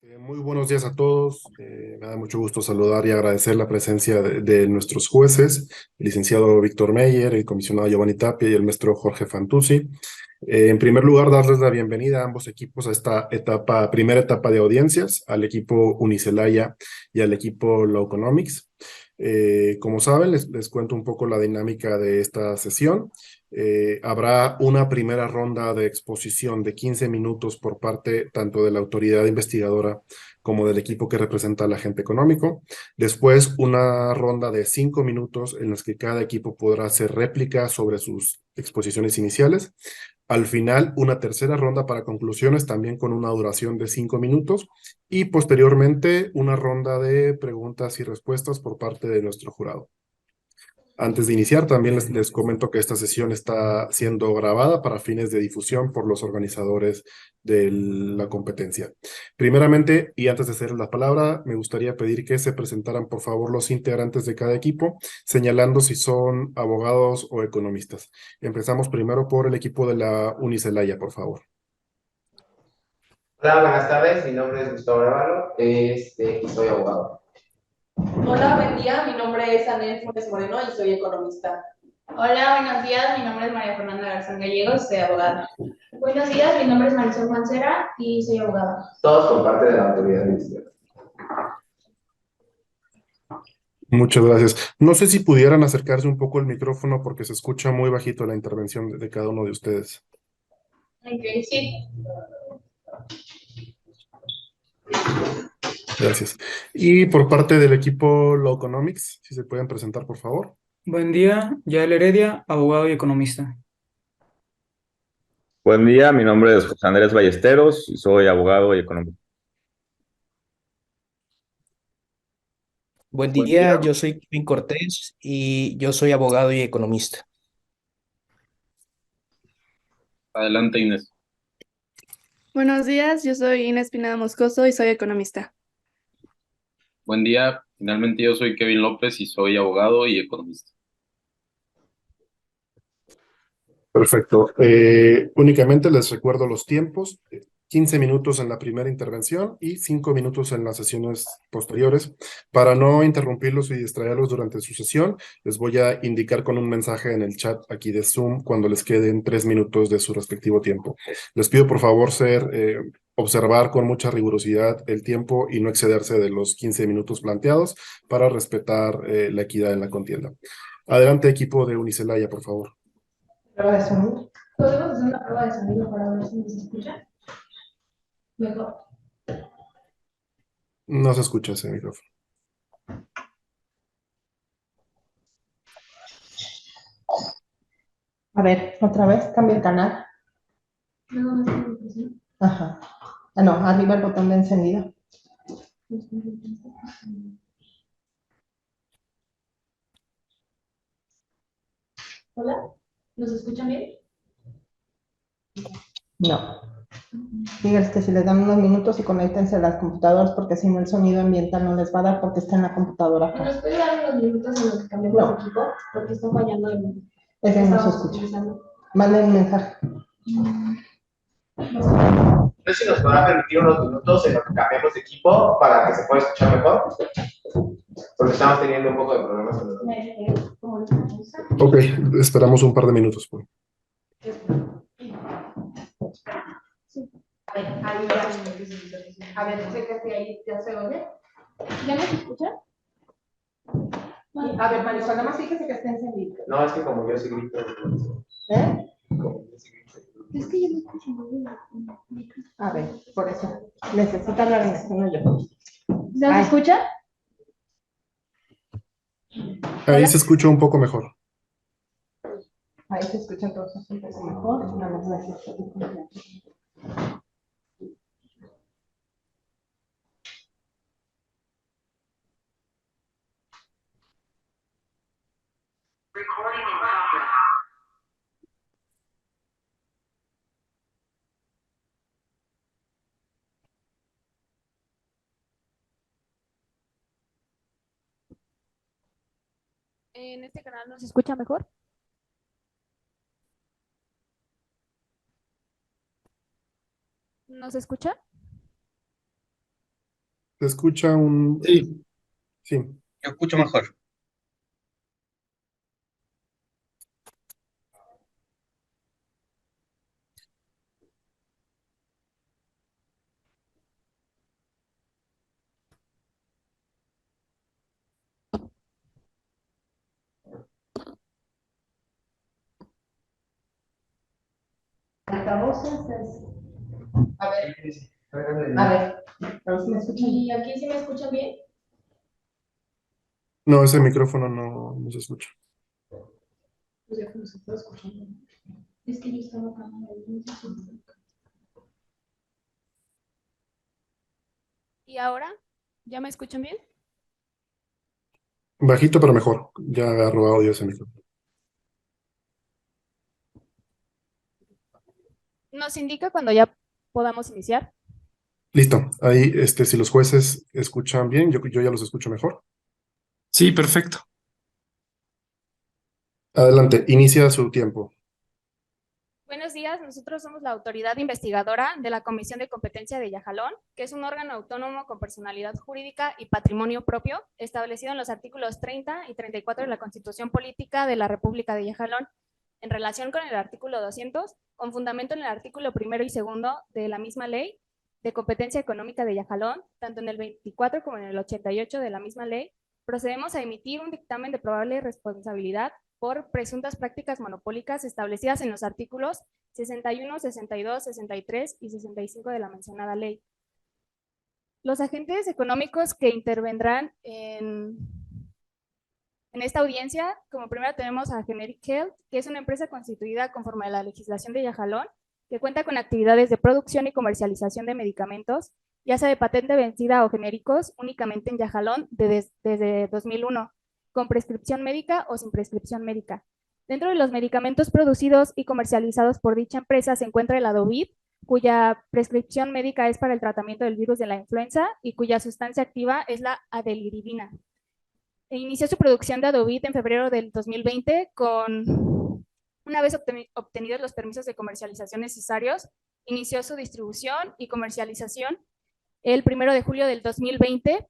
Muy buenos días a todos. Me da mucho gusto saludar y agradecer la presencia de nuestros jueces, el licenciado Víctor Meyer, el comisionado Giovanni Tapia y el maestro Jorge Fantuzzi. En primer lugar, darles la bienvenida a ambos equipos a esta primera etapa de audiencias, al equipo Unicelaya y al equipo Law Economics. Como saben, les cuento un poco la dinámica de esta sesión. Habrá una primera ronda de exposición de 15 minutos por parte tanto de la autoridad investigadora como del equipo que representa al agente económico. Después, una ronda de 5 minutos en las que cada equipo podrá hacer réplica sobre sus exposiciones iniciales. Al final, una tercera ronda para conclusiones, también con una duración de 5 minutos. Y posteriormente, una ronda de preguntas y respuestas por parte de nuestro jurado. Antes de iniciar, también les comento que esta sesión está siendo grabada para fines de difusión por los organizadores de la competencia. Primeramente, y antes de hacer la palabra, me gustaría pedir que se presentaran, por favor, los integrantes de cada equipo, señalando si son abogados o economistas. Empezamos primero por el equipo de la Unicelaya, por favor. Hola, buenas tardes. Mi nombre es Gustavo Arevalo, y soy abogado. Hola, buen día. Mi nombre es Anel Funes Moreno y soy economista. Hola, buenos días. Mi nombre es María Fernanda Garzón Gallegos, soy abogada. Buenos días, mi nombre es Marisol Mancera y soy abogada. Todos por parte de la autoridad ministerial. Muchas gracias. No sé si pudieran acercarse un poco el micrófono porque se escucha muy bajito la intervención de cada uno de ustedes. Ok, sí. Gracias. Y por parte del equipo Law Economics, si se pueden presentar, por favor. Buen día, Yael Heredia, abogado y economista. Buen día, mi nombre es José Andrés Ballesteros y soy abogado y economista. Buen Buen día, día. yo soy Kevin Cortés y yo soy abogado y economista. Adelante, Inés. Buenos días, yo soy Inés Pineda Moscoso y soy economista. Buen día, finalmente yo soy Kevin López y soy abogado y economista. Perfecto. Únicamente les recuerdo los tiempos. 15 minutos en la primera intervención y 5 minutos en las sesiones posteriores. Para no interrumpirlos y distraerlos durante su sesión, les voy a indicar con un mensaje en el chat aquí de Zoom cuando les queden 3 minutos de su respectivo tiempo. Les pido por favor observar con mucha rigurosidad el tiempo y no excederse de los 15 minutos planteados para respetar la equidad en la contienda. Adelante, equipo de Unicelaya, por favor. Prueba de sonido. ¿Podemos hacer una prueba de sonido para ver si nos escucha? Mejor. No se escucha ese micrófono. A ver, otra vez, cambia el canal. No, no, no. Ajá. Ah, no, arriba el botón de encendido. Hola, ¿nos escuchan bien? No. Díganles que si les dan unos minutos y conéctense a las computadoras porque si no el sonido ambiental no les va a dar porque está en la computadora acá. ¿Nos puede dar unos minutos en los que cambiamos de equipo? Porque está fallando el... Ese no se escucha. Manden un mensaje. No sé si nos podrá permitir unos minutos en los que cambiemos de equipo para que se pueda escuchar mejor. Porque estamos teniendo un poco de problemas con los... Ok, esperamos un par de minutos. Pues. Ahí ya. A ver, checa si ahí ya se oye. ¿Ya nos escuchan? A ver, Marisol, nada más fíjese que esté encendido. No, es que como yo sí grito. ¿Eh? Como yo sí grito. Es que yo no escucho muy bien. A ver, por eso. Necesito hablar en español yo. ¿Ya se escucha? Ahí se escucha un poco mejor. Ahí se escuchan todos un poco mejor. Nada más necesito. ¿En este canal nos escucha mejor? ¿Nos escucha? Se escucha un... Sí, Sí. yo escucho mejor. A ver, a ver. ¿Me escuchan? ¿Y aquí sí me escuchan bien? No, ese micrófono no se escucha. Pues ya que no se puede escuchar. Es que yo estaba acá. ¿Y ahora? ¿Ya me escuchan bien? Bajito, pero mejor. Ya agarró audio ese micrófono. ¿Nos indica cuando ya podamos iniciar? Listo. Ahí, si los jueces escuchan bien, yo ya los escucho mejor. Sí, perfecto. Adelante, inicia su tiempo. Buenos días, nosotros somos la autoridad investigadora de la Comisión de Competencia de Yajalón, que es un órgano autónomo con personalidad jurídica y patrimonio propio, establecido en los artículos 30 y 34 de la Constitución Política de la República de Yajalón, en relación con el artículo 200, con fundamento en el artículo 1 y 2 de la misma ley de competencia económica de Yajalón, tanto en el 24 como en el 88 de la misma ley, procedemos a emitir un dictamen de probable responsabilidad por presuntas prácticas monopólicas establecidas en los artículos 61, 62, 63 y 65 de la mencionada ley. Los agentes económicos que intervendrán en esta audiencia, como primero tenemos a Generic Health, que es una empresa constituida conforme a la legislación de Yajalón, que cuenta con actividades de producción y comercialización de medicamentos, ya sea de patente vencida o genéricos, únicamente en Yajalón desde 2001, con prescripción médica o sin prescripción médica. Dentro de los medicamentos producidos y comercializados por dicha empresa se encuentra el Adovit, cuya prescripción médica es para el tratamiento del virus de la influenza y cuya sustancia activa es la adeliridina. Inició su producción de Adovit en febrero del 2020 una vez obtenidos los permisos de comercialización necesarios, inició su distribución y comercialización el 1 de julio del 2020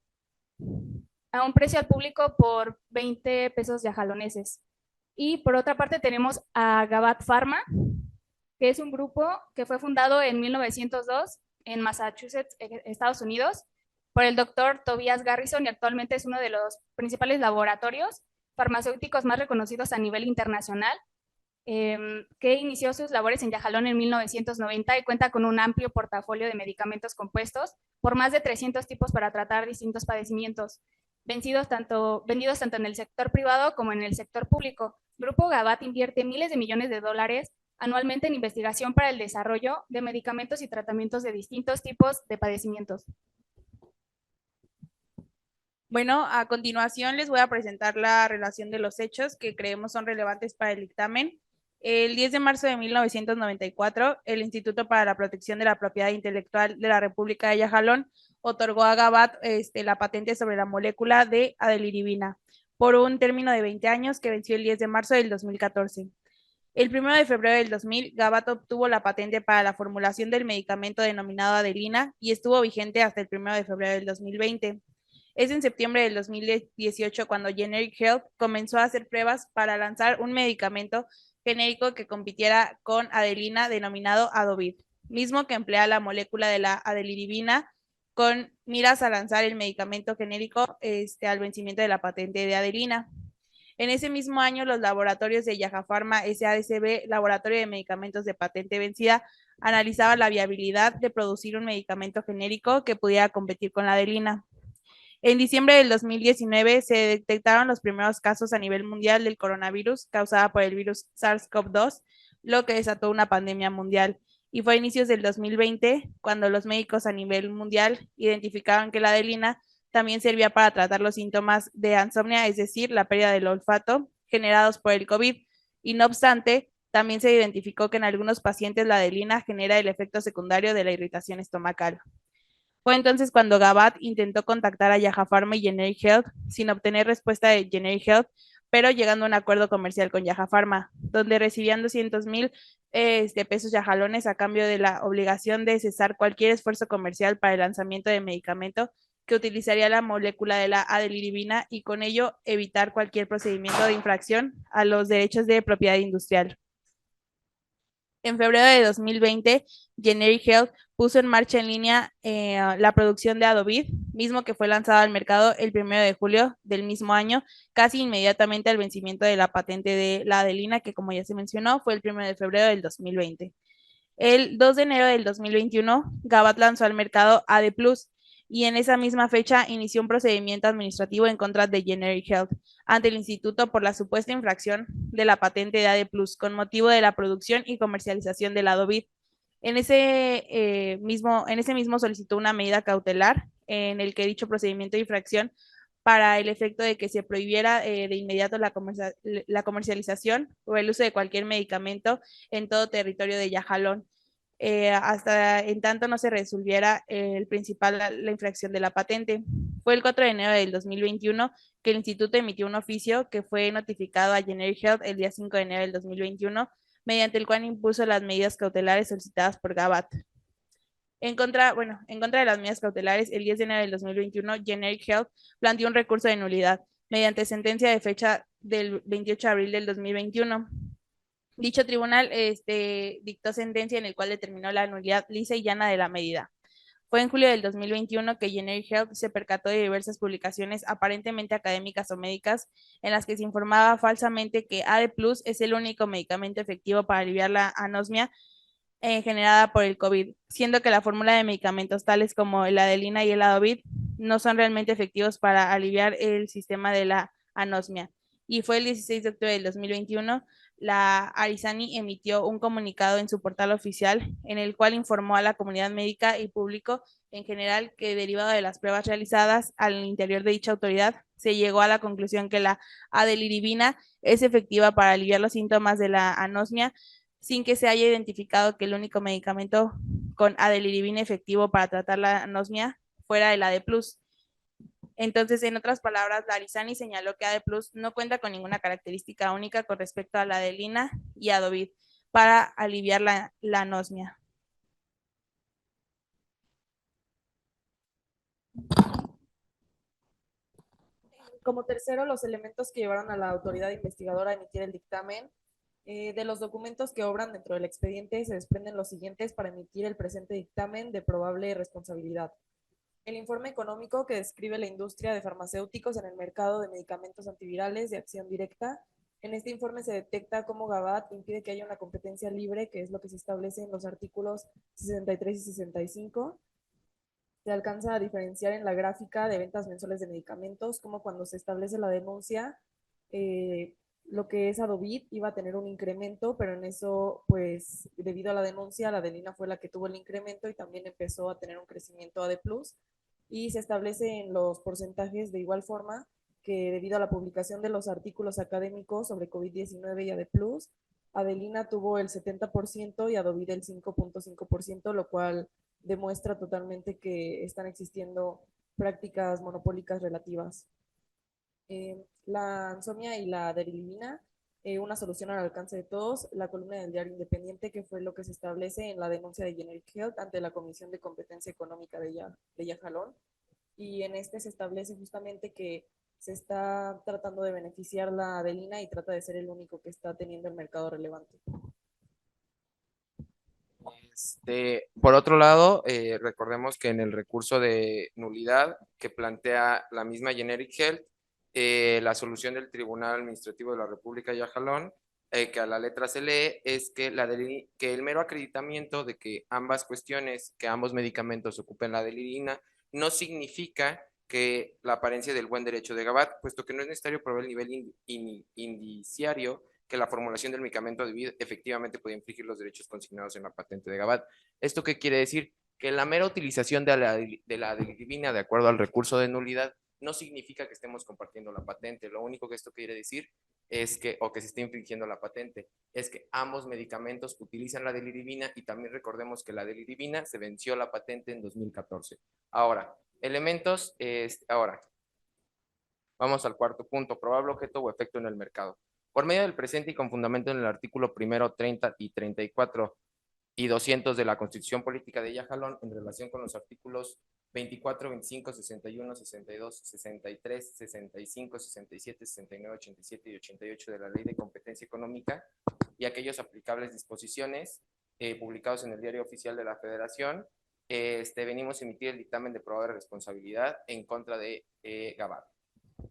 a un precio al público por 20 pesos yajaloneses. Y por otra parte tenemos a Gabat Pharma, que es un grupo que fue fundado en 1902 en Massachusetts, Estados Unidos, por el doctor Tobias Garrison y actualmente es uno de los principales laboratorios farmacéuticos más reconocidos a nivel internacional, que inició sus labores en Yajalón en 1990 y cuenta con un amplio portafolio de medicamentos compuestos por más de 300 tipos para tratar distintos padecimientos, vendidos tanto en el sector privado como en el sector público. Grupo Gabat invierte miles de millones de dólares anualmente en investigación para el desarrollo de medicamentos y tratamientos de distintos tipos de padecimientos. Bueno, a continuación les voy a presentar la relación de los hechos que creemos son relevantes para el dictamen. El 10 de marzo de 1994, el Instituto para la Protección de la Propiedad Intelectual de la República de Yajalón otorgó a Gabat la patente sobre la molécula de adeliridina por un término de 20 años que venció el 10 de marzo del 2014. El 1 de febrero del 2000, Gabat obtuvo la patente para la formulación del medicamento denominado Adelina y estuvo vigente hasta el 1 de febrero del 2020. Es en septiembre del 2018 cuando Generic Health comenzó a hacer pruebas para lanzar un medicamento genérico que compitiera con Adelina denominado Adovit, mismo que emplea la molécula de la adeliridina con miras a lanzar el medicamento genérico al vencimiento de la patente de Adelina. En ese mismo año, los laboratorios de Yajafarma SADCB, Laboratorio de Medicamentos de Patente Vencida, analizaban la viabilidad de producir un medicamento genérico que pudiera competir con la Adelina. En diciembre del 2019 se detectaron los primeros casos a nivel mundial del coronavirus causada por el virus SARS-CoV-2, lo que desató una pandemia mundial. Y fue a inicios del 2020 cuando los médicos a nivel mundial identificaron que la adelina también servía para tratar los síntomas de insomnia, es decir, la pérdida del olfato generados por el COVID. Y no obstante, también se identificó que en algunos pacientes la adelina genera el efecto secundario de la irritación estomacal. Fue entonces cuando Gabat intentó contactar a Yajafarma y Generic Health sin obtener respuesta de Generic Health, pero llegando a un acuerdo comercial con Yajafarma, donde recibían 200,000 pesos yajalones a cambio de la obligación de cesar cualquier esfuerzo comercial para el lanzamiento de medicamento que utilizaría la molécula de la adeliribina y con ello evitar cualquier procedimiento de infracción a los derechos de propiedad industrial. En febrero de 2020, Generic Health puso en marcha en línea la producción de Adovid, mismo que fue lanzado al mercado el 1 de julio del mismo año, casi inmediatamente al vencimiento de la patente de la adelina, que como ya se mencionó, fue el 1 de febrero del 2020. El 2 de enero del 2021, Gabat lanzó al mercado AD Plus, y en esa misma fecha inició un procedimiento administrativo en contra de Generic Health ante el instituto por la supuesta infracción de la patente de AD Plus con motivo de la producción y comercialización del Adovid. En ese mismo solicitó una medida cautelar en el que dicho procedimiento de infracción para el efecto de que se prohibiera de inmediato la comercialización o el uso de cualquier medicamento en todo territorio de Yajalón, hasta en tanto no se resolviera la infracción de la patente. Fue el 4 de enero del 2021 que el instituto emitió un oficio que fue notificado a Generic Health el día 5 de enero del 2021, mediante el cual impuso las medidas cautelares solicitadas por Gabat. En contra de las medidas cautelares, el 10 de enero del 2021, Generic Health planteó un recurso de nulidad mediante sentencia de fecha del 28 de abril del 2021. Dicho tribunal dictó sentencia en el cual determinó la nulidad lisa y llana de la medida. Fue en julio del 2021 que Generic Health se percató de diversas publicaciones aparentemente académicas o médicas en las que se informaba falsamente que AD Plus es el único medicamento efectivo para aliviar la anosmia generada por el COVID, siendo que la fórmula de medicamentos tales como la adelina y el Adovid no son realmente efectivos para aliviar el sistema de la anosmia. Y fue el 16 de octubre del 2021, la Arizani emitió un comunicado en su portal oficial en el cual informó a la comunidad médica y público en general que, derivado de las pruebas realizadas al interior de dicha autoridad, se llegó a la conclusión que la adeliribina es efectiva para aliviar los síntomas de la anosmia, sin que se haya identificado que el único medicamento con adeliribina efectivo para tratar la anosmia fuera el AD+. Entonces, en otras palabras, la Arizani señaló que AD Plus no cuenta con ninguna característica única con respecto a la adelina y Adovid para aliviar la anosmia. Como tercero, los elementos que llevaron a la autoridad investigadora a emitir el dictamen. De los documentos que obran dentro del expediente se desprenden los siguientes para emitir el presente dictamen de probable responsabilidad. El informe económico que describe la industria de farmacéuticos en el mercado de medicamentos antivirales de acción directa. En este informe se detecta cómo Gabat impide que haya una competencia libre, que es lo que se establece en los artículos 63 y 65. Se alcanza a diferenciar en la gráfica de ventas mensuales de medicamentos, como cuando se establece la denuncia, lo que es Adovid iba a tener un incremento, pero en eso, pues, debido a la denuncia, la adelina fue la que tuvo el incremento y también empezó a tener un crecimiento AD+, y se establece en los porcentajes de igual forma que debido a la publicación de los artículos académicos sobre COVID-19 y AD+, adelina tuvo el 70% y Adovid el 5.5%, lo cual demuestra totalmente que están existiendo prácticas monopólicas relativas. La anosmia y la adeliribina, una solución al alcance de todos, la columna del Diario Independiente, que fue lo que se establece en la denuncia de Generic Health ante la Comisión de Competencia Económica de Yajalón, y en este se establece justamente que se está tratando de beneficiar la adelina y trata de ser el único que está teniendo el mercado relevante. Por otro lado, recordemos que en el recurso de nulidad que plantea la misma Generic Health, la solución del Tribunal Administrativo de la República de Yajalón, que a la letra se lee, es que el mero acreditamiento de que ambas cuestiones, que ambos medicamentos ocupen la adelirina, no significa que la apariencia del buen derecho de Gabat, puesto que no es necesario probar el nivel indiciario que la formulación del medicamento Adovid efectivamente puede infringir los derechos consignados en la patente de Gabat. ¿Esto qué quiere decir? Que la mera utilización de la adeliribina de acuerdo al recurso de nulidad no significa que estemos compartiendo la patente. Lo único que esto quiere decir es que, o que se esté infringiendo la patente, es que ambos medicamentos utilizan la adeliribina, y también recordemos que la adeliribina se venció la patente en 2014. Ahora, ahora, vamos al cuarto punto, probable objeto o efecto en el mercado. Por medio del presente y con fundamento en el artículo 1, 30 y 34 y 200 de la Constitución Política de Yajalón, en relación con los artículos 24, 25, 61, 62, 63, 65, 67, 69, 87 y 88 de la Ley de Competencia Económica y aquellos aplicables disposiciones publicados en el Diario Oficial de la Federación, venimos a emitir el dictamen de probable responsabilidad en contra de Gabat.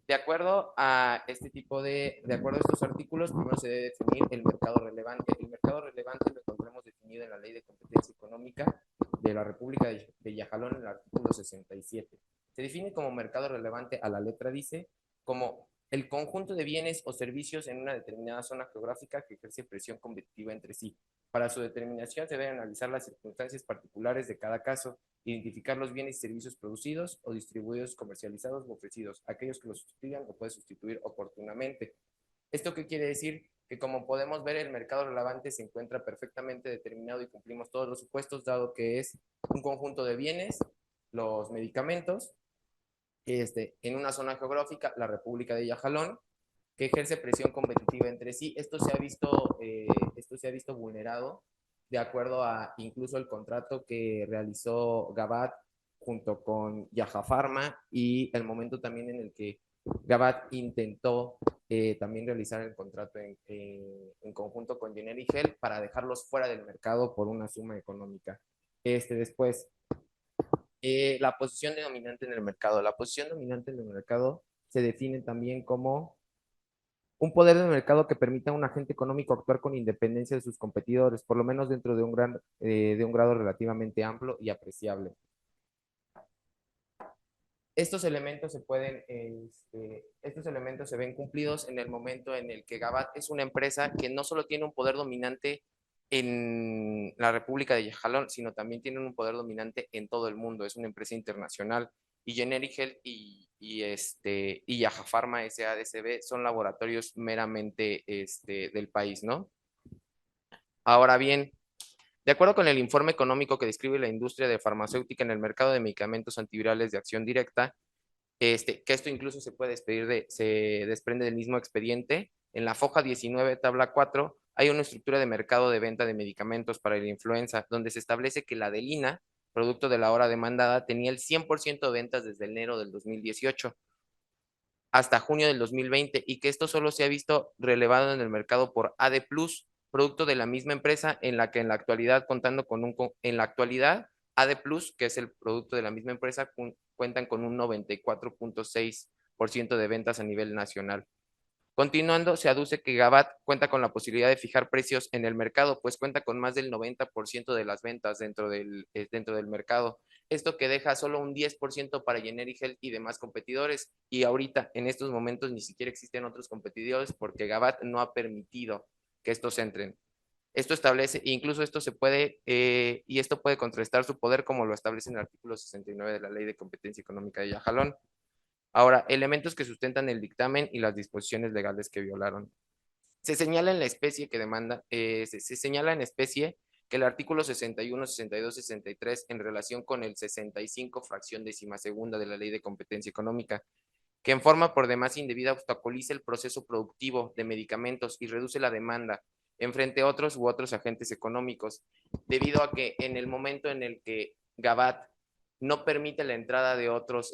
De acuerdo a estos artículos, primero se debe definir el mercado relevante. El mercado relevante lo encontramos definido en la Ley de Competencia Económica de la República de Yajalón en el artículo 67. Se define como mercado relevante, a la letra dice, como el conjunto de bienes o servicios en una determinada zona geográfica que ejerce presión competitiva entre sí. Para su determinación se deben analizar las circunstancias particulares de cada caso, identificar los bienes y servicios producidos o distribuidos, comercializados o ofrecidos, aquellos que los sustituyan o puede sustituir oportunamente. ¿Esto qué quiere decir? Que como podemos ver, el mercado relevante se encuentra perfectamente determinado y cumplimos todos los supuestos, dado que es un conjunto de bienes, los medicamentos, en una zona geográfica, la República de Yajalón, que ejerce presión competitiva entre sí. Esto se ha visto vulnerado de acuerdo a incluso el contrato que realizó Gabat junto con Yajafarma y el momento también en el que Gabat intentó también realizar el contrato en conjunto con Generic Health para dejarlos fuera del mercado por una suma económica. Después, la posición dominante en el mercado. La posición dominante en el mercado se define también como un poder de mercado que permita a un agente económico actuar con independencia de sus competidores, por lo menos dentro de un grado relativamente amplio y apreciable. Estos elementos se ven cumplidos en el momento en el que Gabat es una empresa que no solo tiene un poder dominante en la República de Yajalón, sino también tiene un poder dominante en todo el mundo. Es una empresa internacional. Y Generic Health y Yajafarma SADCB son laboratorios meramente del país, ¿no? Ahora bien, de acuerdo con el informe económico que describe la industria de farmacéutica en el mercado de medicamentos antivirales de acción directa, que esto incluso se desprende del mismo expediente, en la foja 19, tabla 4, hay una estructura de mercado de venta de medicamentos para la influenza, donde se establece que la Adelina, producto de la hora demandada, tenía el 100% de ventas desde enero del 2018 hasta junio del 2020 y que esto solo se ha visto relevado en el mercado por AD+, producto de la misma empresa en la que en la actualidad AD+, que es el producto de la misma empresa, cuentan con un 94.6% de ventas a nivel nacional. Continuando, se aduce que Gabat cuenta con la posibilidad de fijar precios en el mercado, pues cuenta con más del 90% de las ventas dentro del mercado. Esto que deja solo un 10% para Generic Health y demás competidores. Y ahorita, en estos momentos, ni siquiera existen otros competidores porque Gabat no ha permitido que estos entren. Esto establece, incluso esto se puede, y esto puede contrarrestar su poder como lo establece en el artículo 69 de la Ley de Competencia Económica de Yajalón. Ahora, elementos que sustentan el dictamen y las disposiciones legales que violaron. Se señala en la especie que demanda, se señala en especie que el artículo 61, 62, 63 en relación con el 65 fracción 12ª de la Ley de Competencia Económica, que en forma por demás indebida obstaculiza el proceso productivo de medicamentos y reduce la demanda en frente a otros u otros agentes económicos, debido a que en el momento en el que Gabat no permite la entrada de otros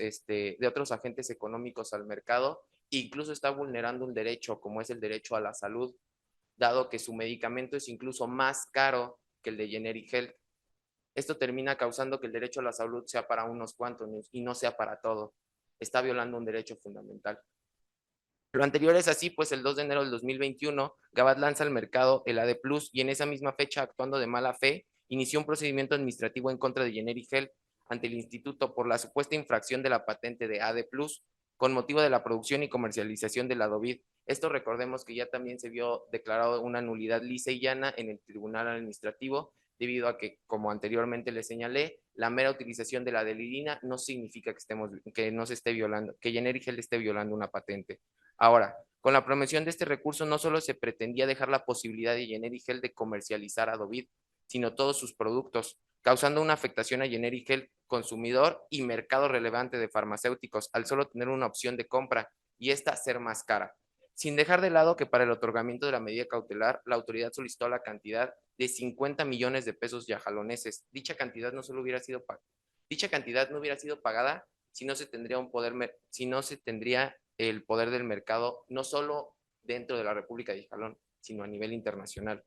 agentes económicos al mercado, incluso está vulnerando un derecho como es el derecho a la salud, dado que su medicamento es incluso más caro que el de Generic Health. Esto termina causando que el derecho a la salud sea para unos cuantos y no sea para todo. Está violando un derecho fundamental. Lo anterior es así, pues el 2 de enero del 2021, Gabat lanza al mercado el AD+, y en esa misma fecha, actuando de mala fe, inició un procedimiento administrativo en contra de Generic Health ante el instituto por la supuesta infracción de la patente de AD+, con motivo de la producción y comercialización del Adovid. Esto recordemos que ya también se vio declarado una nulidad lisa y llana en el Tribunal Administrativo, debido a que, como anteriormente les señalé, la mera utilización de la adelidina no significa que no se esté violando, que Generic Health esté violando una patente. Ahora, con la promoción de este recurso no solo se pretendía dejar la posibilidad de Generic Health de comercializar Adovid, sino todos sus productos, causando una afectación a Generic Health, consumidor y mercado relevante de farmacéuticos, al solo tener una opción de compra y esta ser más cara. Sin dejar de lado que para el otorgamiento de la medida cautelar, la autoridad solicitó la cantidad de 50 millones de pesos yajaloneses. Dicha cantidad no solo hubiera sido Dicha cantidad no hubiera sido pagada si no se tendría el poder del mercado, no solo dentro de la República de Yajalón, sino a nivel internacional.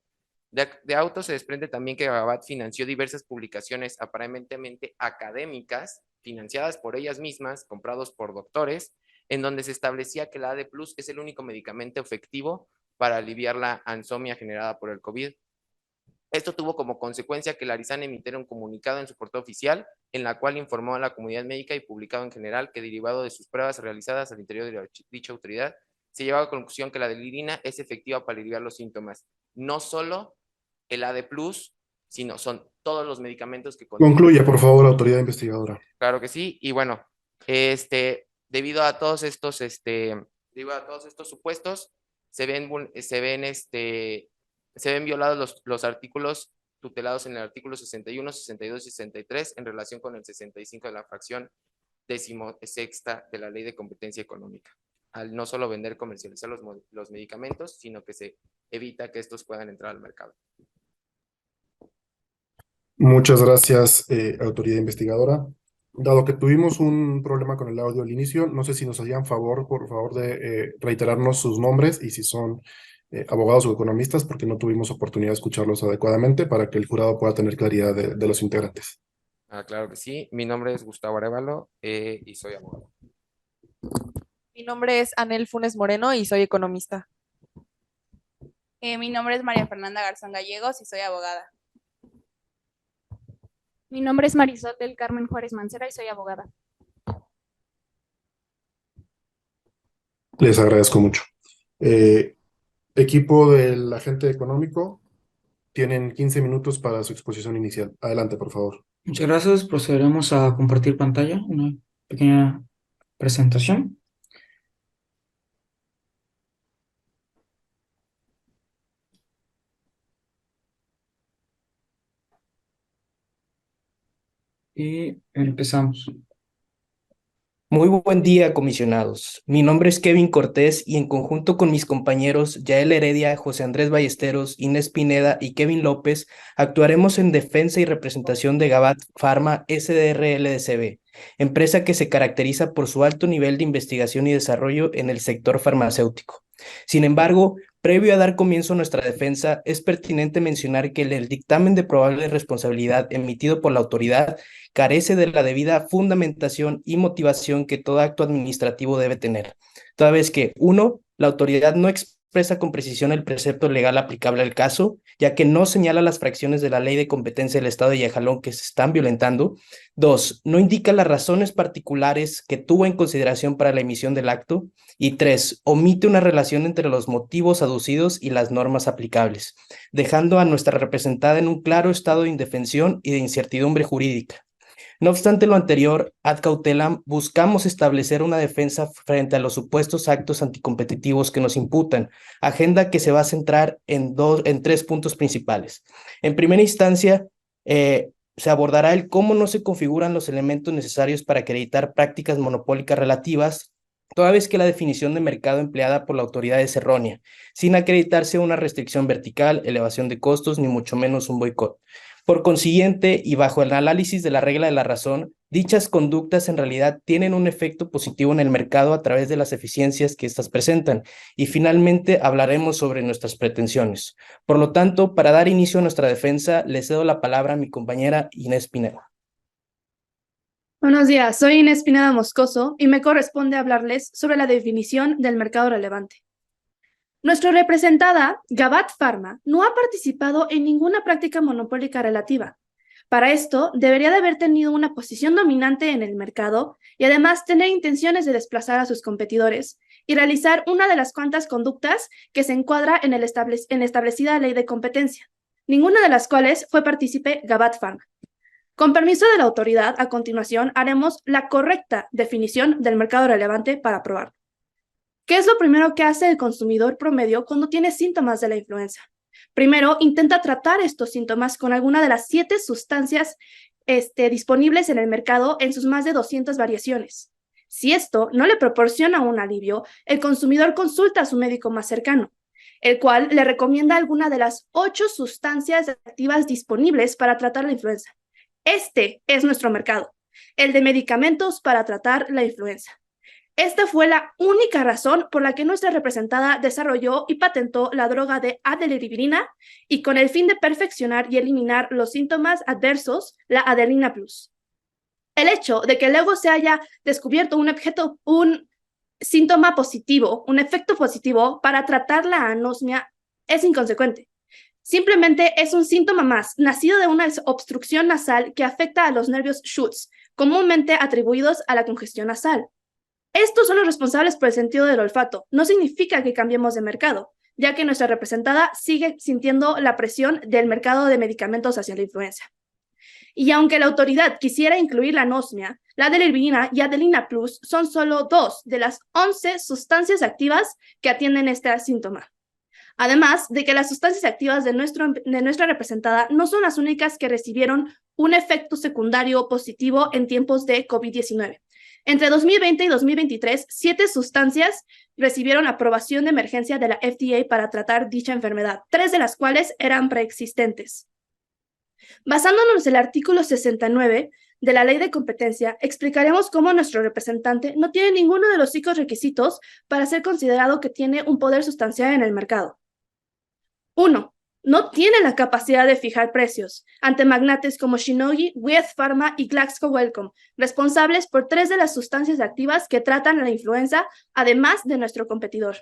De auto se desprende también que Gabat financió diversas publicaciones aparentemente académicas, financiadas por ellas mismas, comprados por doctores, en donde se establecía que la AD Plus es el único medicamento efectivo para aliviar la ansomia generada por el COVID. Esto tuvo como consecuencia que Larizán emitiera un comunicado en su portal oficial, en la cual informó a la comunidad médica y publicado en general que, derivado de sus pruebas realizadas al interior de dicha autoridad, se llegó a la conclusión que la delirina es efectiva para aliviar los síntomas. No solo el AD Plus, sino son todos los medicamentos que contienen. Concluya, por favor, autoridad investigadora. Claro que sí, y bueno, debido a todos estos supuestos, se ven violados los artículos tutelados en el artículo 61, 62 y 63 en relación con el 65 de la fracción 16ª de la Ley de Competencia Económica, al no solo vender, comercializar los medicamentos, sino que se evita que estos puedan entrar al mercado. Muchas gracias, autoridad investigadora. Dado que tuvimos un problema con el audio al inicio, no sé si nos harían favor, por favor, de reiterarnos sus nombres y si son abogados o economistas, porque no tuvimos oportunidad de escucharlos adecuadamente para que el jurado pueda tener claridad de los integrantes. Claro que sí. Mi nombre es Gustavo Arévalo y soy abogado. Mi nombre es Anel Funes Moreno y soy economista. Mi nombre es María Fernanda Garzón Gallegos y soy abogada. Mi nombre es Marisol del Carmen Juárez Mancera y soy abogada. Les agradezco mucho. Equipo del agente económico, tienen 15 minutos para su exposición inicial. Adelante, por favor. Muchas gracias. Procederemos a compartir pantalla, una pequeña presentación. Y empezamos. Muy buen día, comisionados. Mi nombre es Kevin Cortés y en conjunto con mis compañeros Yael Heredia, José Andrés Ballesteros, Inés Pineda y Kevin López, actuaremos en defensa y representación de Gabat Pharma SDRL DCB, empresa que se caracteriza por su alto nivel de investigación y desarrollo en el sector farmacéutico. Sin embargo, previo a dar comienzo a nuestra defensa, es pertinente mencionar que el dictamen de probable responsabilidad emitido por la autoridad carece de la debida fundamentación y motivación que todo acto administrativo debe tener, toda vez que, 1, la autoridad no expresa con precisión el precepto legal aplicable al caso, ya que no señala las fracciones de la Ley de Competencia del Estado de Yajalón que se están violentando. 2, no indica las razones particulares que tuvo en consideración para la emisión del acto. Y 3, omite una relación entre los motivos aducidos y las normas aplicables, dejando a nuestra representada en un claro estado de indefensión y de incertidumbre jurídica. No obstante lo anterior, ad cautelam, buscamos establecer una defensa frente a los supuestos actos anticompetitivos que nos imputan, agenda que se va a centrar en 3 puntos principales. En primera instancia, se abordará el cómo no se configuran los elementos necesarios para acreditar prácticas monopólicas relativas, toda vez que la definición de mercado empleada por la autoridad es errónea, sin acreditarse una restricción vertical, elevación de costos, ni mucho menos un boicot. Por consiguiente, y bajo el análisis de la regla de la razón, dichas conductas en realidad tienen un efecto positivo en el mercado a través de las eficiencias que éstas presentan. Y finalmente hablaremos sobre nuestras pretensiones. Por lo tanto, para dar inicio a nuestra defensa, le cedo la palabra a mi compañera Inés Pineda. Buenos días, soy Inés Pineda Moscoso y me corresponde hablarles sobre la definición del mercado relevante. Nuestra representada, Gabat Pharma, no ha participado en ninguna práctica monopólica relativa. Para esto, debería de haber tenido una posición dominante en el mercado y además tener intenciones de desplazar a sus competidores y realizar una de las cuantas conductas que se encuadra en la establecida ley de competencia, ninguna de las cuales fue partícipe Gabat Pharma. Con permiso de la autoridad, a continuación haremos la correcta definición del mercado relevante para probarlo. ¿Qué es lo primero que hace el consumidor promedio cuando tiene síntomas de la influenza? Primero, intenta tratar estos síntomas con alguna de las 7 sustancias disponibles en el mercado en sus más de 200 variaciones. Si esto no le proporciona un alivio, el consumidor consulta a su médico más cercano, el cual le recomienda alguna de las 8 sustancias activas disponibles para tratar la influenza. Este es nuestro mercado. el de medicamentos para tratar la influenza. Esta fue la única razón por la que nuestra representada desarrolló y patentó la droga de adeliribina y con el fin de perfeccionar y eliminar los síntomas adversos, la Adelina Plus. El hecho de que luego se haya descubierto un síntoma positivo, un efecto positivo para tratar la anosmia es inconsecuente. Simplemente es un síntoma más, nacido de una obstrucción nasal que afecta a los nervios Schutz, comúnmente atribuidos a la congestión nasal. Estos son los responsables por el sentido del olfato. No significa que cambiemos de mercado, ya que nuestra representada sigue sintiendo la presión del mercado de medicamentos hacia la influenza. Y aunque la autoridad quisiera incluir la anosmia, la adeliribina y Adelina Plus son solo 2 de las 11 sustancias activas que atienden este síntoma. Además de que las sustancias activas de nuestra representada no son las únicas que recibieron un efecto secundario positivo en tiempos de COVID-19. Entre 2020 y 2023, 7 sustancias recibieron aprobación de emergencia de la FDA para tratar dicha enfermedad, 3 de las cuales eran preexistentes. Basándonos en el artículo 69 de la Ley de Competencia, explicaremos cómo nuestro representante no tiene ninguno de los 5 requisitos para ser considerado que tiene un poder sustancial en el mercado. 1. No tiene la capacidad de fijar precios ante magnates como Shionogi, Wyeth Pharma y GlaxoSmithKline, responsables por 3 de las sustancias activas que tratan la influenza, además de nuestro competidor.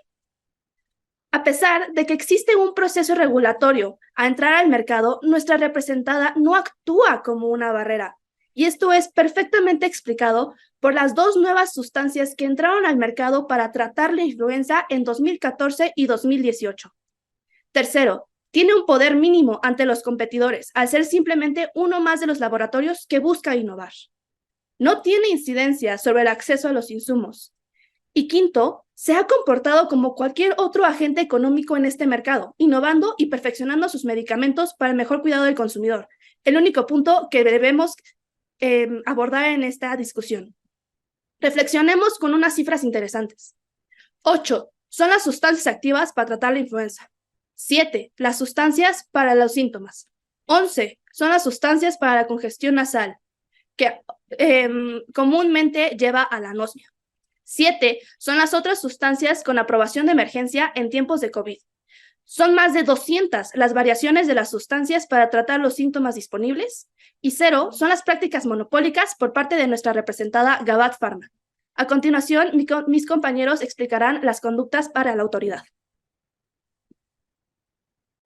A pesar de que existe un proceso regulatorio a entrar al mercado, nuestra representada no actúa como una barrera, y esto es perfectamente explicado por las 2 nuevas sustancias que entraron al mercado para tratar la influenza en 2014 y 2018. Tercero, tiene un poder mínimo ante los competidores, al ser simplemente uno más de los laboratorios que busca innovar. No tiene incidencia sobre el acceso a los insumos. Y quinto, se ha comportado como cualquier otro agente económico en este mercado, innovando y perfeccionando sus medicamentos para el mejor cuidado del consumidor. El único punto que debemos abordar en esta discusión. Reflexionemos con unas cifras interesantes. 8 son las sustancias activas para tratar la influenza. 7. Las sustancias para los síntomas. 11. Son las sustancias para la congestión nasal, que comúnmente lleva a la anosmia. 7. Son las otras sustancias con aprobación de emergencia en tiempos de COVID. Son más de 200 las variaciones de las sustancias para tratar los síntomas disponibles. Y 0 son las prácticas monopólicas por parte de nuestra representada Gabat Pharma. A continuación, mis compañeros explicarán las conductas para la autoridad.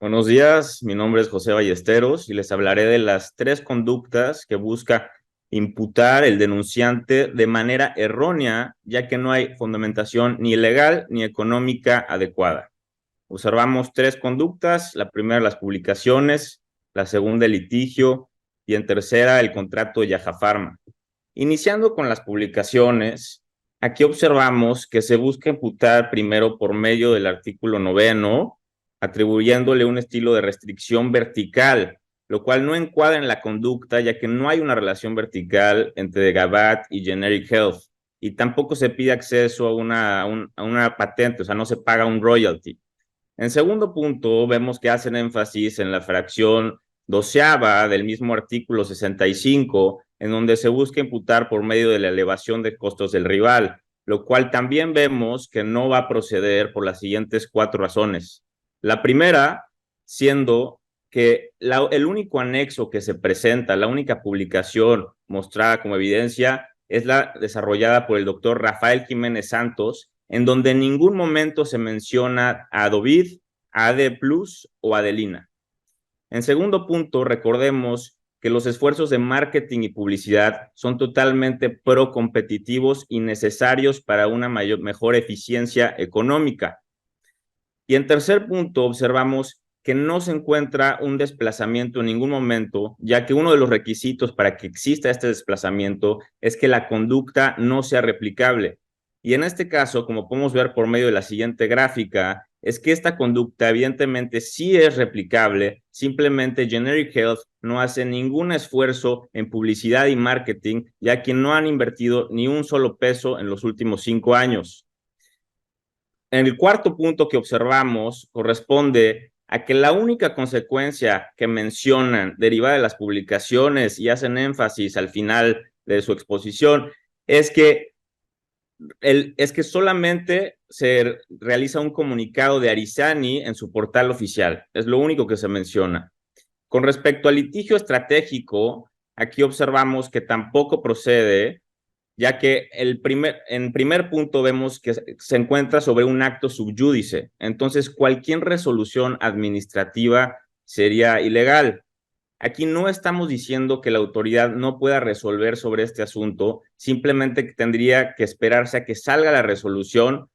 Buenos días, mi nombre es José Ballesteros y les hablaré de las 3 conductas que busca imputar el denunciante de manera errónea, ya que no hay fundamentación ni legal ni económica adecuada. Observamos 3 conductas: la primera, las publicaciones; la segunda, el litigio; y en tercera, el contrato de Yaja Pharma. Iniciando con las publicaciones, aquí observamos que se busca imputar primero por medio del artículo 9, atribuyéndole un estilo de restricción vertical, lo cual no encuadra en la conducta, ya que no hay una relación vertical entre Gabat y Generic Health, y tampoco se pide acceso a una patente, o sea, no se paga un royalty. En segundo punto, vemos que hacen énfasis en la fracción 12ª del mismo artículo 65, en donde se busca imputar por medio de la elevación de costos del rival, lo cual también vemos que no va a proceder por las siguientes 4 razones. La primera, siendo que el único anexo que se presenta, la única publicación mostrada como evidencia, es la desarrollada por el doctor Rafael Jiménez Santos, en donde en ningún momento se menciona a Adovid, a AD Plus o Adelina. En segundo punto, recordemos que los esfuerzos de marketing y publicidad son totalmente procompetitivos y necesarios para una mejor eficiencia económica. Y en tercer punto, observamos que no se encuentra un desplazamiento en ningún momento, ya que uno de los requisitos para que exista este desplazamiento es que la conducta no sea replicable. Y en este caso, como podemos ver por medio de la siguiente gráfica, es que esta conducta evidentemente sí es replicable, simplemente Generic Health no hace ningún esfuerzo en publicidad y marketing, ya que no han invertido ni un solo peso en los últimos 5 años. En el cuarto punto que observamos corresponde a que la única consecuencia que mencionan derivada de las publicaciones y hacen énfasis al final de su exposición, es que solamente se realiza un comunicado de Arizani en su portal oficial. Es lo único que se menciona. Con respecto al litigio estratégico, aquí observamos que tampoco procede, ya que en primer punto vemos que se encuentra sobre un acto subyúdice. Entonces, cualquier resolución administrativa sería ilegal. Aquí no estamos diciendo que la autoridad no pueda resolver sobre este asunto, simplemente que tendría que esperarse a que salga la resolución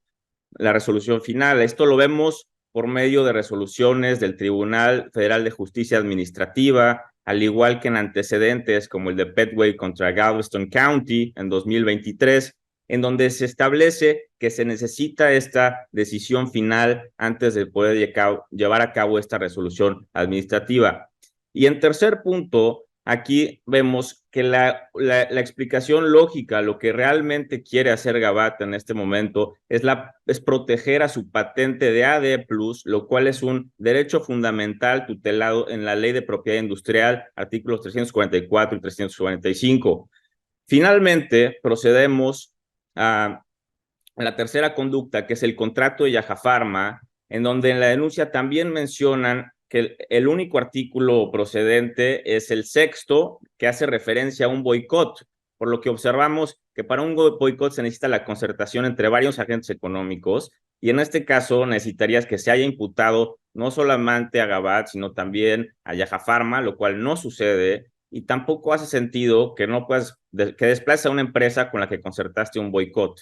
final. Esto lo vemos por medio de resoluciones del Tribunal Federal de Justicia Administrativa, al igual que en antecedentes como el de Petway contra Galveston County en 2023, en donde se establece que se necesita esta decisión final antes de poder llevar a cabo esta resolución administrativa. Y en tercer punto, aquí vemos que la explicación lógica, lo que realmente quiere hacer Gabat en este momento, es proteger a su patente de AD+, lo cual es un derecho fundamental tutelado en la Ley de Propiedad Industrial, artículos 344 y 345. Finalmente, procedemos a la tercera conducta, que es el contrato de Yaha Pharma, en donde en la denuncia también mencionan que el único artículo procedente es el sexto, que hace referencia a un boicot, por lo que observamos que para un boicot se necesita la concertación entre varios agentes económicos, y en este caso necesitarías que se haya imputado no solamente a Gabat, sino también a Yaha Pharma, lo cual no sucede, y tampoco hace sentido que que desplaces a una empresa con la que concertaste un boicot.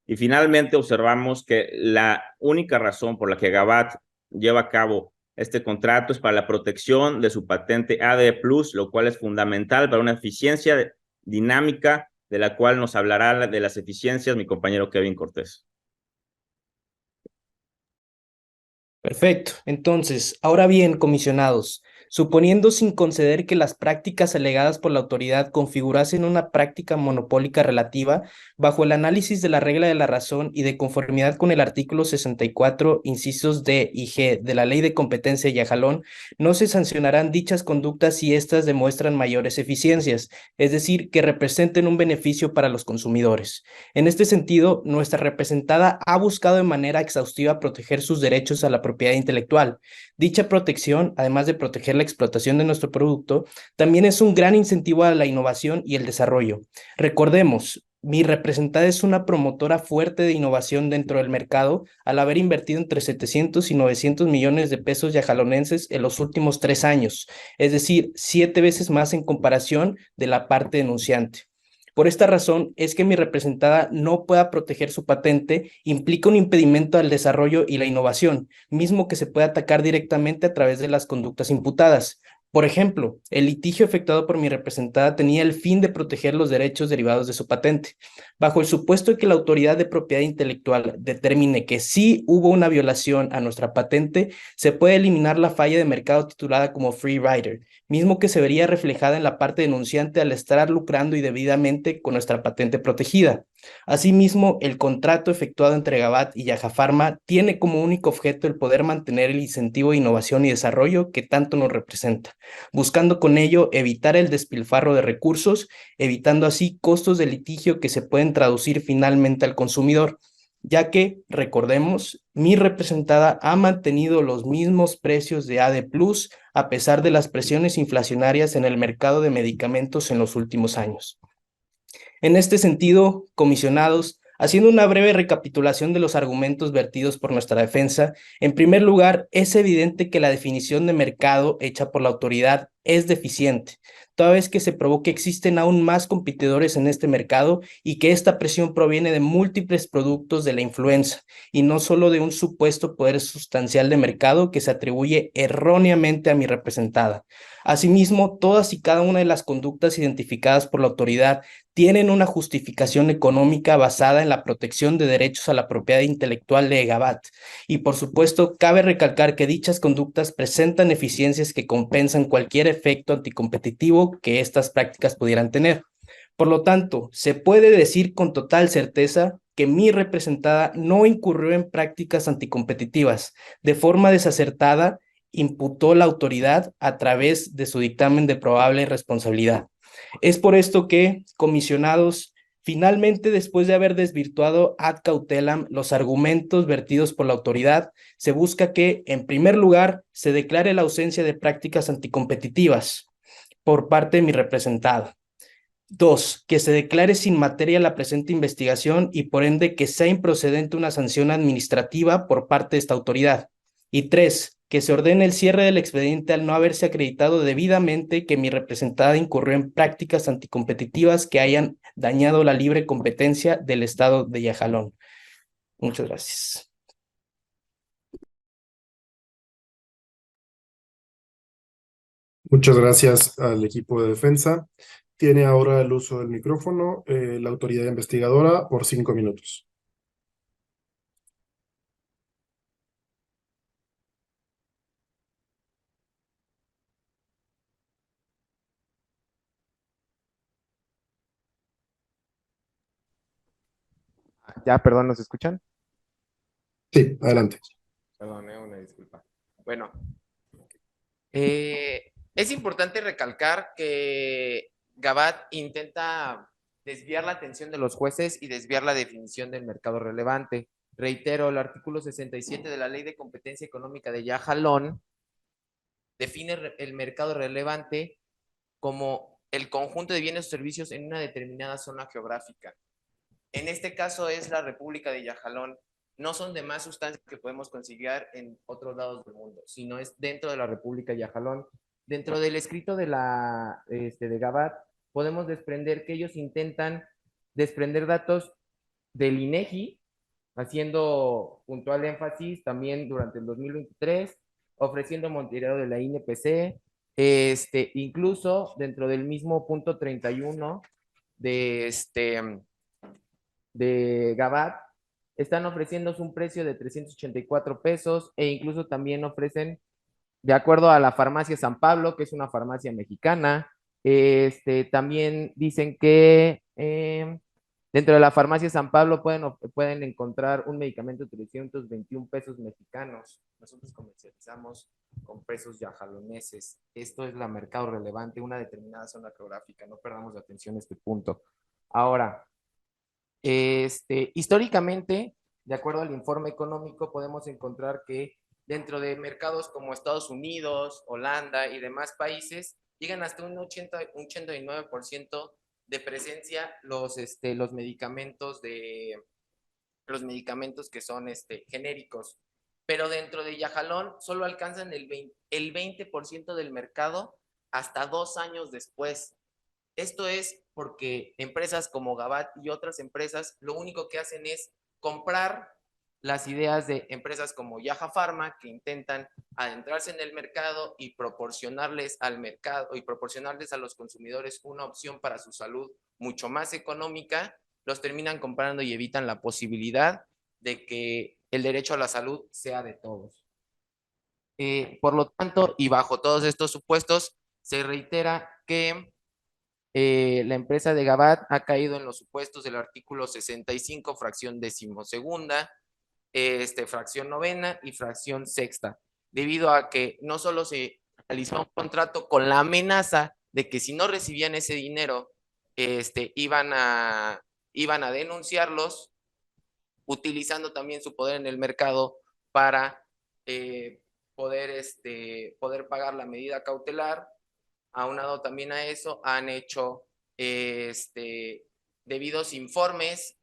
Y finalmente observamos que la única razón por la que Gabat lleva a cabo este contrato es para la protección de su patente AD+, lo cual es fundamental para una eficiencia dinámica, de la cual nos hablará de las eficiencias mi compañero Kevin Cortés. Perfecto. Entonces, ahora bien, comisionados, suponiendo sin conceder que las prácticas alegadas por la autoridad configurasen una práctica monopólica relativa, bajo el análisis de la regla de la razón y de conformidad con el artículo 64, incisos D y G de la Ley de Competencia de Yajalón, no se sancionarán dichas conductas si éstas demuestran mayores eficiencias, es decir, que representen un beneficio para los consumidores. En este sentido, nuestra representada ha buscado de manera exhaustiva proteger sus derechos a la propiedad intelectual. Dicha protección, además de proteger la explotación de nuestro producto, también es un gran incentivo a la innovación y el desarrollo. Recordemos, mi representada es una promotora fuerte de innovación dentro del mercado, al haber invertido entre 700 y 900 millones de pesos yajalonenses en los últimos 3 años, es decir, 7 veces más en comparación de la parte denunciante. Por esta razón es que mi representada no pueda proteger su patente implica un impedimento al desarrollo y la innovación, mismo que se puede atacar directamente a través de las conductas imputadas. Por ejemplo, el litigio efectuado por mi representada tenía el fin de proteger los derechos derivados de su patente. Bajo el supuesto de que la autoridad de propiedad intelectual determine que sí hubo una violación a nuestra patente, se puede eliminar la falla de mercado titulada como free rider, mismo que se vería reflejada en la parte denunciante al estar lucrando indebidamente con nuestra patente protegida. Asimismo, el contrato efectuado entre Gabat y Yaha Pharma tiene como único objeto el poder mantener el incentivo de innovación y desarrollo que tanto nos representa, buscando con ello evitar el despilfarro de recursos, evitando así costos de litigio que se pueden traducir finalmente al consumidor, ya que, recordemos, mi representada ha mantenido los mismos precios de AD+, a pesar de las presiones inflacionarias en el mercado de medicamentos en los últimos años. En este sentido, comisionados, haciendo una breve recapitulación de los argumentos vertidos por nuestra defensa, en primer lugar, es evidente que la definición de mercado hecha por la autoridad es deficiente, toda vez que se probó que existen aún más competidores en este mercado y que esta presión proviene de múltiples productos de la influenza y no solo de un supuesto poder sustancial de mercado que se atribuye erróneamente a mi representada. Asimismo, todas y cada una de las conductas identificadas por la autoridad tienen una justificación económica basada en la protección de derechos a la propiedad intelectual de Gabat. Y por supuesto, cabe recalcar que dichas conductas presentan eficiencias que compensan cualquier efecto anticompetitivo que estas prácticas pudieran tener. Por lo tanto, se puede decir con total certeza que mi representada no incurrió en prácticas anticompetitivas. De forma desacertada, imputó la autoridad a través de su dictamen de probable responsabilidad. Es por esto que, comisionados, finalmente, después de haber desvirtuado ad cautelam los argumentos vertidos por la autoridad, se busca que, en primer lugar, se declare la ausencia de prácticas anticompetitivas por parte de mi representado. 2, que se declare sin materia la presente investigación y por ende que sea improcedente una sanción administrativa por parte de esta autoridad. Y 3, que se ordene el cierre del expediente al no haberse acreditado debidamente que mi representada incurrió en prácticas anticompetitivas que hayan dañado la libre competencia del Estado de Yajalón. Muchas gracias. Muchas gracias al equipo de defensa. Tiene ahora el uso del micrófono la autoridad investigadora por 5 minutos. Ya, perdón, ¿nos escuchan? Sí, adelante. Perdón, una disculpa. Bueno, es importante recalcar que Gabat intenta desviar la atención de los jueces y desviar la definición del mercado relevante. Reitero, el artículo 67 de la Ley de Competencia Económica de Yajalón define el mercado relevante como el conjunto de bienes o servicios en una determinada zona geográfica. En este caso es la República de Yajalón. No son demás sustancias que podemos conseguir en otros lados del mundo, sino es dentro de la República de Yajalón. Dentro del escrito de Gabat, podemos desprender que ellos intentan desprender datos del INEGI, haciendo puntual énfasis también durante el 2023, ofreciendo monitoreo de la INPC, incluso dentro del mismo punto 31 de Gabat, están ofreciéndose un precio de 384 pesos e incluso también ofrecen, de acuerdo a la farmacia San Pablo, que es una farmacia mexicana, también dicen que dentro de la farmacia San Pablo pueden encontrar un medicamento de 321 pesos mexicanos. Nosotros comercializamos con pesos yajaloneses. Esto es la mercado relevante, una determinada zona geográfica. No perdamos de atención este punto. Ahora, históricamente, de acuerdo al informe económico, podemos encontrar que dentro de mercados como Estados Unidos, Holanda y demás países, llegan hasta un 89% de presencia los medicamentos que son genéricos. Pero dentro de Yajalón solo alcanzan el 20% del mercado hasta 2 años después. Esto es porque empresas como Gabat y otras empresas lo único que hacen es comprar las ideas de empresas como Yaja Pharma, que intentan adentrarse en el mercado y proporcionarles al mercado y proporcionarles a los consumidores una opción para su salud mucho más económica. Los terminan comprando y evitan la posibilidad de que el derecho a la salud sea de todos. Por lo tanto, y bajo todos estos supuestos, se reitera que la empresa de Gabat ha caído en los supuestos del artículo 65, fracción 12ª, fracción 9ª y fracción 6ª, debido a que no solo se realizó un contrato con la amenaza de que si no recibían ese dinero, iban a denunciarlos, utilizando también su poder en el mercado para poder pagar la medida cautelar. Aunado también a eso, han hecho debidos informes,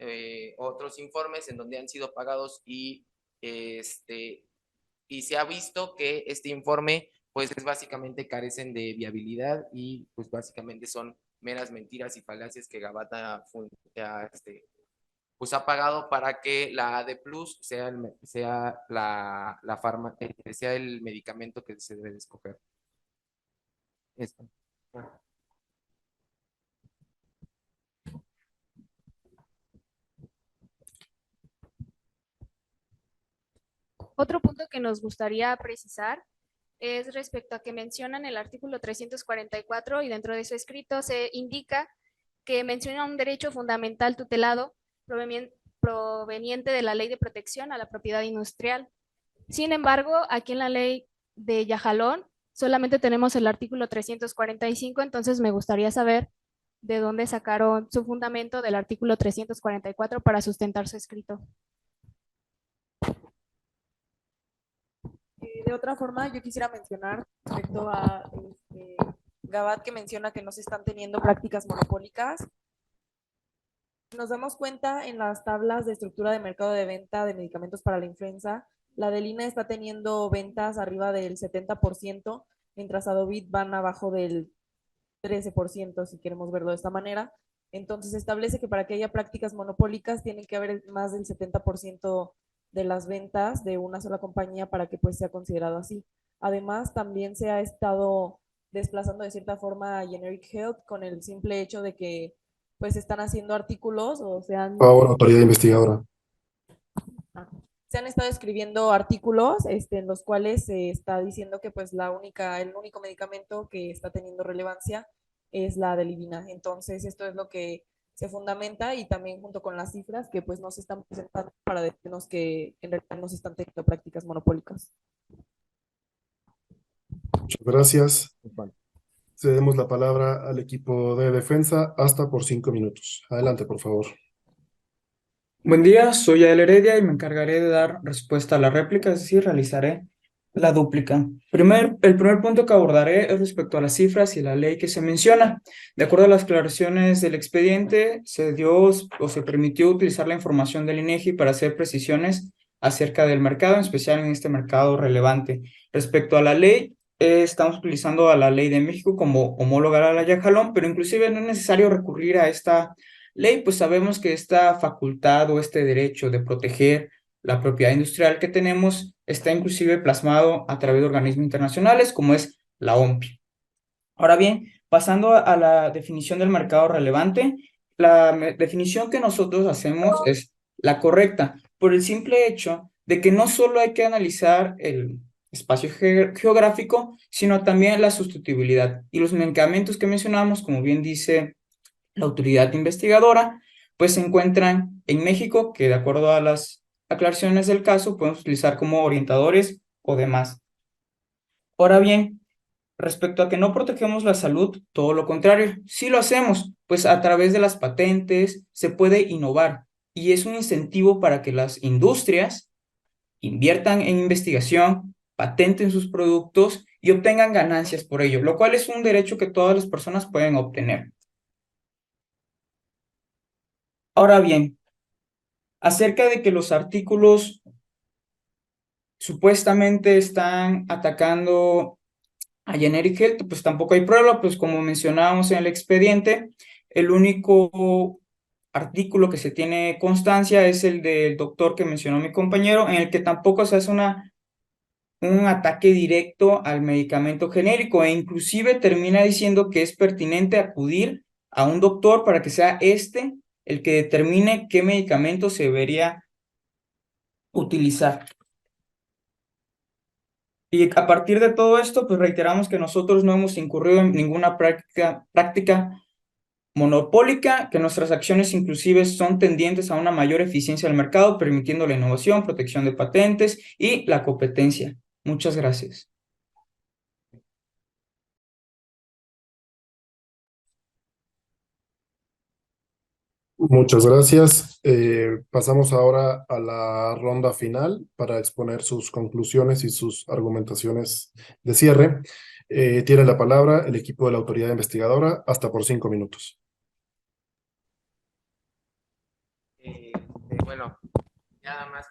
otros informes en donde han sido pagados y se ha visto que este informe pues básicamente carecen de viabilidad y pues básicamente son meras mentiras y falacias que Gabat pues ha pagado para que la AD Plus sea el medicamento que se debe de escoger. Esto. Otro punto que nos gustaría precisar es respecto a que mencionan el artículo 344 y dentro de su escrito se indica que menciona un derecho fundamental tutelado proveniente de la Ley de Protección a la Propiedad Industrial. Sin embargo, aquí en la ley de Yajalón solamente tenemos el artículo 345, entonces me gustaría saber de dónde sacaron su fundamento del artículo 344 para sustentar su escrito. De otra forma, yo quisiera mencionar respecto a Gabat, que menciona que no se están teniendo prácticas monopólicas. Nos damos cuenta en las tablas de estructura de mercado de venta de medicamentos para la influenza, la Adelina está teniendo ventas arriba del 70%, mientras Adovit van abajo del 13%, si queremos verlo de esta manera. Entonces establece que para que haya prácticas monopólicas tiene que haber más del 70% de las ventas de una sola compañía para que pues sea considerado así. Además, también se ha estado desplazando de cierta forma a Generic Health con el simple hecho de que pues están haciendo artículos o Por favor, autoridad investigadora. se han estado escribiendo artículos en los cuales se está diciendo que pues el único medicamento que está teniendo relevancia es la Adelina. Entonces, esto es lo que se fundamenta y también junto con las cifras que pues no se están presentando para decirnos que en realidad no se están teniendo prácticas monopólicas. Muchas gracias. Cedemos la palabra al equipo de defensa hasta por 5 minutos. Adelante, por favor. Buen día, soy Yael Heredia y me encargaré de dar respuesta a la réplica, es decir, realizaré la dúplica. El primer punto que abordaré es respecto a las cifras y la ley que se menciona. De acuerdo a las aclaraciones del expediente, se dio o se permitió utilizar la información del INEGI para hacer precisiones acerca del mercado, en especial en este mercado relevante. Respecto a la ley, estamos utilizando a la ley de México como homóloga a la Yajalón, pero inclusive no es necesario recurrir a esta ley, pues sabemos que esta facultad o este derecho de proteger la propiedad industrial que tenemos está inclusive plasmado a través de organismos internacionales como es la OMPI. Ahora bien, pasando a la definición del mercado relevante, la definición que nosotros hacemos es la correcta por el simple hecho de que no solo hay que analizar el espacio geográfico, sino también la sustituibilidad. Y los medicamentos que mencionamos, como bien dice la autoridad investigadora, pues se encuentran en México, que de acuerdo a las aclaraciones del caso, podemos utilizar como orientadores o demás. Ahora bien, respecto a que no protegemos la salud, todo lo contrario, sí lo hacemos, pues a través de las patentes se puede innovar y es un incentivo para que las industrias inviertan en investigación, patenten sus productos y obtengan ganancias por ello, lo cual es un derecho que todas las personas pueden obtener. Ahora bien, acerca de que los artículos supuestamente están atacando a Generic Health, pues tampoco hay prueba, pues como mencionábamos en el expediente, el único artículo que se tiene constancia es el del doctor que mencionó mi compañero, en el que tampoco se hace un ataque directo al medicamento genérico e inclusive termina diciendo que es pertinente acudir a un doctor para que sea el que determine qué medicamento se debería utilizar. Y a partir de todo esto, pues reiteramos que nosotros no hemos incurrido en ninguna práctica monopólica, que nuestras acciones inclusive son tendientes a una mayor eficiencia del mercado, permitiendo la innovación, protección de patentes y la competencia. Muchas gracias. Muchas gracias. Pasamos ahora a la ronda final para exponer sus conclusiones y sus argumentaciones de cierre. Tiene la palabra el equipo de la autoridad investigadora hasta por 5 minutos. Bueno, nada más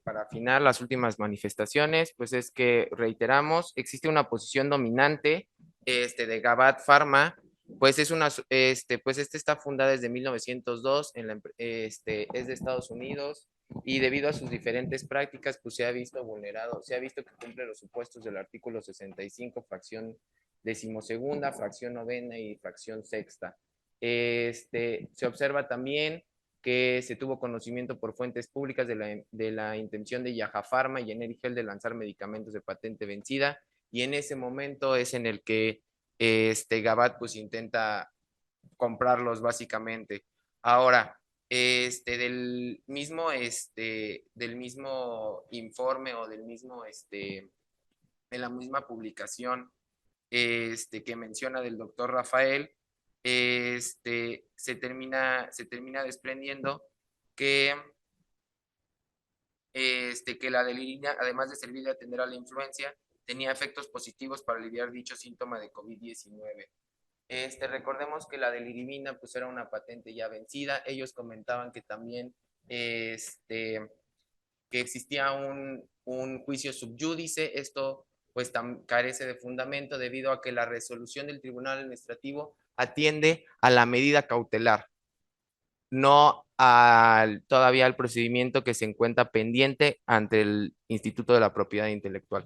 para afinar las últimas manifestaciones, pues es que reiteramos, existe una posición dominante de Gabat Pharma, pues está fundada desde 1902, es de Estados Unidos, y debido a sus diferentes prácticas, pues se ha visto vulnerado, se ha visto que cumple los supuestos del artículo 65, fracción 12ª, fracción 9ª y fracción 6ª. Se observa también que se tuvo conocimiento por fuentes públicas de la intención de Yaja Pharma y Generic Health de lanzar medicamentos de patente vencida, y en ese momento es en el que Gabat pues intenta comprarlos básicamente. Ahora, del mismo informe o de la misma publicación que menciona del doctor Rafael, se termina desprendiendo que la delirina, además de servir de atender a la influencia, tenía efectos positivos para aliviar dicho síntoma de COVID-19. Recordemos que la delirivina pues era una patente ya vencida. Ellos comentaban que también que existía un juicio subyúdice. Esto pues carece de fundamento debido a que la resolución del Tribunal Administrativo atiende a la medida cautelar, no todavía al procedimiento que se encuentra pendiente ante el Instituto de la Propiedad Intelectual.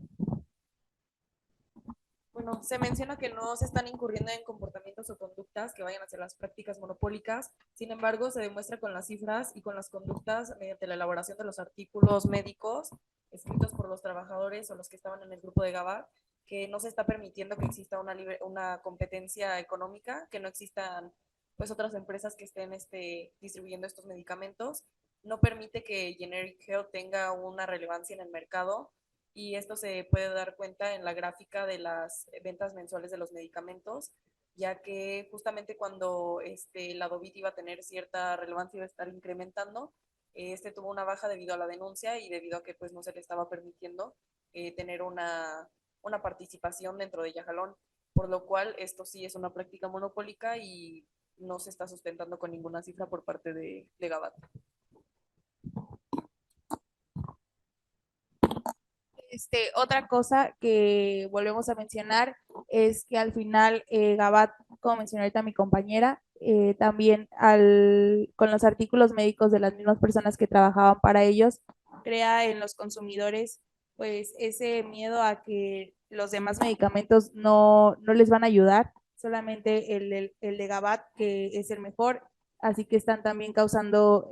Bueno, se menciona que no se están incurriendo en comportamientos o conductas que vayan hacia las prácticas monopólicas. Sin embargo, se demuestra con las cifras y con las conductas mediante la elaboración de los artículos médicos escritos por los trabajadores o los que estaban en el grupo de GABAT, que no se está permitiendo que exista una competencia económica, que no existan pues otras empresas que estén distribuyendo estos medicamentos. No permite que Generic Health tenga una relevancia en el mercado, y esto se puede dar cuenta en la gráfica de las ventas mensuales de los medicamentos, ya que justamente cuando la Dovit iba a tener cierta relevancia, iba a estar incrementando, tuvo una baja debido a la denuncia y debido a que pues no se le estaba permitiendo tener una participación dentro de Yajalón, por lo cual esto sí es una práctica monopólica y no se está sustentando con ninguna cifra por parte de GABAT. Otra cosa que volvemos a mencionar es que al final GABAT, como mencionó ahorita mi compañera, también con los artículos médicos de las mismas personas que trabajaban para ellos, crea en los consumidores pues ese miedo a que los demás medicamentos no les van a ayudar, solamente el de GABAT que es el mejor, así que están también causando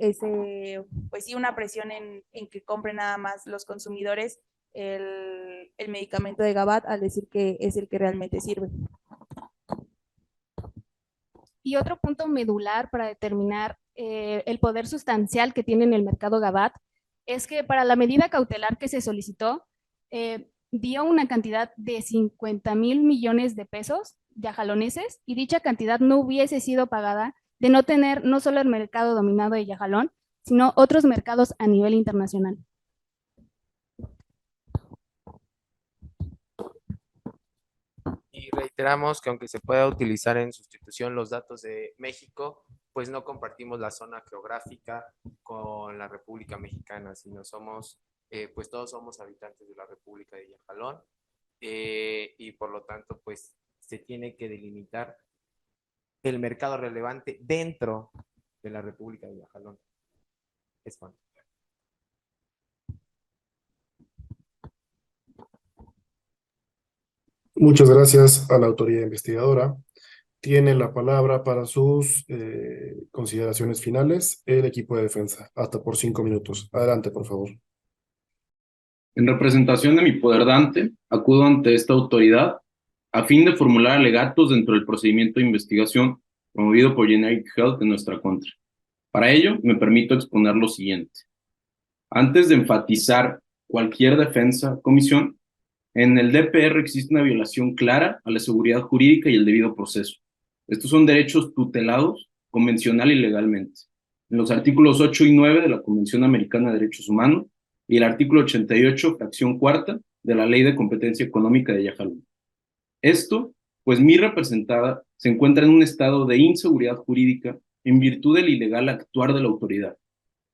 pues sí, una presión en que compren nada más los consumidores el medicamento de GABAT al decir que es el que realmente sirve. Y otro punto medular para determinar el poder sustancial que tiene en el mercado GABAT es que para la medida cautelar que se solicitó, dio una cantidad de 50,000 millones de pesos yajaloneses, y dicha cantidad no hubiese sido pagada de no tener no solo el mercado dominado de Yajalón, sino otros mercados a nivel internacional. Y reiteramos que aunque se pueda utilizar en sustitución los datos de México, pues no compartimos la zona geográfica con la República Mexicana, sino pues todos somos habitantes de la República de Yajalón, y por lo tanto pues se tiene que delimitar el mercado relevante dentro de la República de Yajalón. Es bueno. Muchas gracias a la autoridad investigadora. Tiene la palabra para sus consideraciones finales el equipo de defensa, hasta por 5 minutos. Adelante, por favor. En representación de mi poder dante, acudo ante esta autoridad a fin de formular alegatos dentro del procedimiento de investigación promovido por Generic Health en nuestra contra. Para ello, me permito exponer lo siguiente. Antes de enfatizar cualquier defensa, comisión, en el DPR existe una violación clara a la seguridad jurídica y el debido proceso. Estos son derechos tutelados convencional y legalmente. En los artículos 8 y 9 de la Convención Americana de Derechos Humanos y el artículo 88, fracción cuarta, de la Ley de Competencia Económica de Yajalón. Esto, pues mi representada se encuentra en un estado de inseguridad jurídica en virtud del ilegal actuar de la autoridad,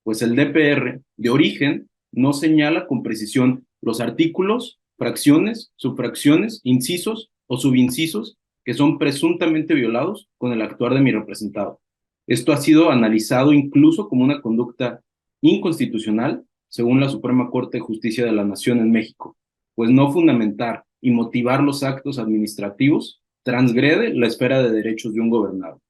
pues el DPR, de origen, no señala con precisión los artículos, fracciones, subfracciones, incisos o subincisos que son presuntamente violados con el actuar de mi representado. Esto ha sido analizado incluso como una conducta inconstitucional según la Suprema Corte de Justicia de la Nación en México, pues no fundamentar y motivar los actos administrativos transgrede la esfera de derechos de un gobernado.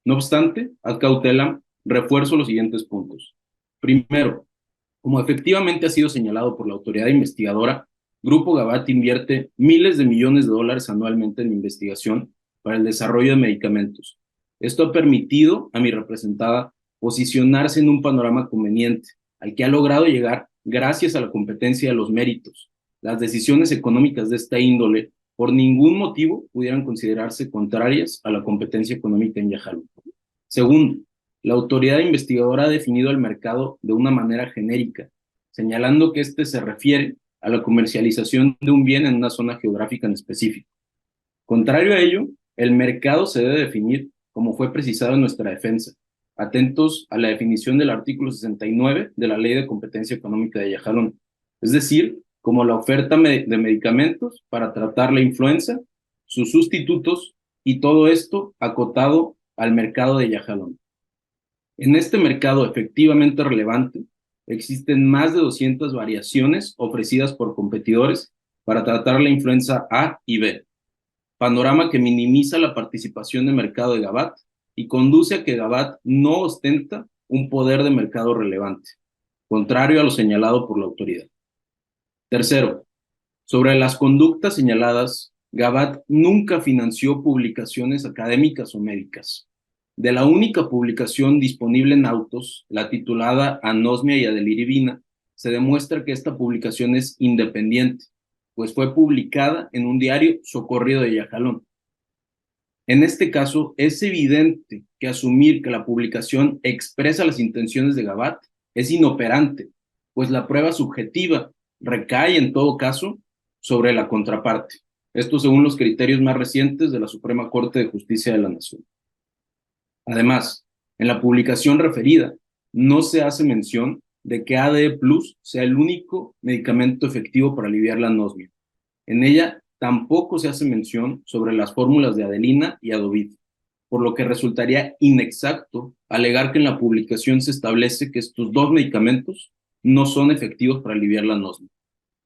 No obstante, ad cautelam, refuerzo los siguientes puntos. Primero, como efectivamente ha sido señalado por la autoridad investigadora, Grupo GABAT invierte miles de millones de dólares anualmente en investigación para el desarrollo de medicamentos. Esto ha permitido a mi representada posicionarse en un panorama conveniente, al que ha logrado llegar gracias a la competencia de los méritos. Las decisiones económicas de esta índole por ningún motivo pudieran considerarse contrarias a la competencia económica en Yajalón. Segundo, la autoridad investigadora ha definido el mercado de una manera genérica, señalando que este se refiere a la comercialización de un bien en una zona geográfica en específico. Contrario a ello, el mercado se debe definir como fue precisado en nuestra defensa, atentos a la definición del artículo 69 de la Ley de Competencia Económica de Yajalón, es decir, como la oferta de medicamentos para tratar la influenza, sus sustitutos y todo esto acotado al mercado de Yajalón. En este mercado efectivamente relevante, existen más de 200 variaciones ofrecidas por competidores para tratar la influenza A y B, panorama que minimiza la participación de mercado de Gabat y conduce a que Gabat no ostenta un poder de mercado relevante, contrario a lo señalado por la autoridad. Tercero, sobre las conductas señaladas, Gabat nunca financió publicaciones académicas o médicas. De la única publicación disponible en autos, la titulada Anosmia y Adeliribina, se demuestra que esta publicación es independiente, pues fue publicada en un diario socorrido de Yajalón. En este caso, es evidente que asumir que la publicación expresa las intenciones de Gabat es inoperante, pues la prueba subjetiva recae en todo caso sobre la contraparte. Esto según los criterios más recientes de la Suprema Corte de Justicia de la Nación. Además, en la publicación referida, no se hace mención de que ADE Plus sea el único medicamento efectivo para aliviar la anosmia. En ella tampoco se hace mención sobre las fórmulas de Adelina y Adovid, por lo que resultaría inexacto alegar que en la publicación se establece que estos dos medicamentos no son efectivos para aliviar la anosmia.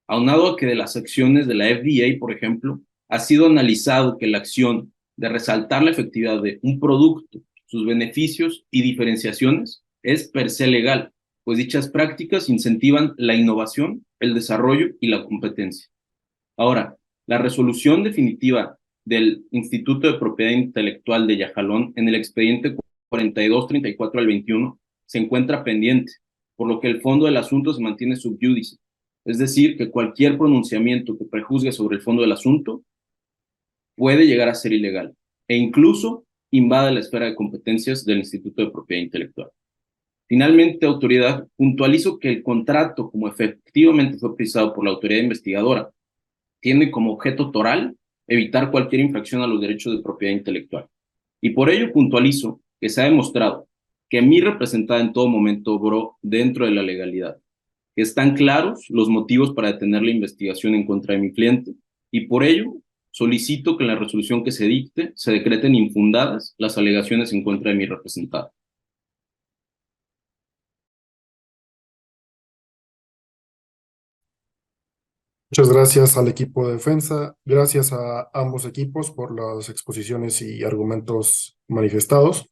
Aunado a que de las acciones de la FDA, por ejemplo, ha sido analizado que la acción de resaltar la efectividad de un producto, sus beneficios y diferenciaciones es per se legal, pues dichas prácticas incentivan la innovación, el desarrollo y la competencia. Ahora, la resolución definitiva del Instituto de Propiedad Intelectual de Yajalón en el expediente 4234 al 21 se encuentra pendiente, por lo que el fondo del asunto se mantiene sub judice, es decir, que cualquier pronunciamiento que prejuzgue sobre el fondo del asunto puede llegar a ser ilegal e incluso invade la esfera de competencias del Instituto de Propiedad Intelectual. Finalmente, autoridad, puntualizo que el contrato, como efectivamente fue precisado por la autoridad investigadora, tiene como objeto toral evitar cualquier infracción a los derechos de propiedad intelectual. Y por ello puntualizo que se ha demostrado que mi representada en todo momento obró dentro de la legalidad, que están claros los motivos para detener la investigación en contra de mi cliente, y por ello solicito que en la resolución que se dicte se decreten infundadas las alegaciones en contra de mi representada. Muchas gracias al equipo de defensa, gracias a ambos equipos por las exposiciones y argumentos manifestados.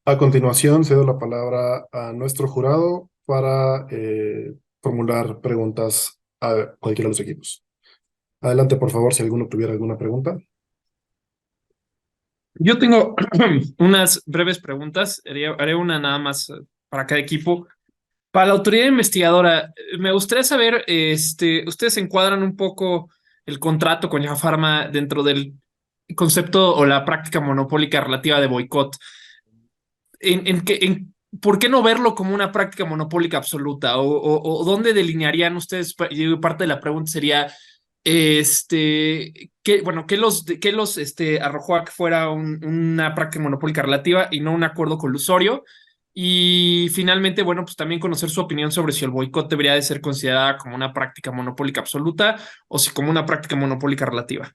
A continuación, cedo la palabra a nuestro jurado para formular preguntas a cualquiera de los equipos. Adelante, por favor, si alguno tuviera alguna pregunta. Yo tengo unas breves preguntas. Haré una nada más para cada equipo. Para la autoridad investigadora, me gustaría saber, ustedes encuadran un poco el contrato con Yaja Pharma dentro del concepto o la práctica monopólica relativa de boicot. ¿Por qué no verlo como una práctica monopólica absoluta? ¿O dónde delinearían ustedes? Parte de la pregunta sería, ¿qué los arrojó a que fuera una práctica monopólica relativa y no un acuerdo colusorio? Y finalmente, bueno, pues también conocer su opinión sobre si el boicot debería de ser considerada como una práctica monopólica absoluta o si como una práctica monopólica relativa.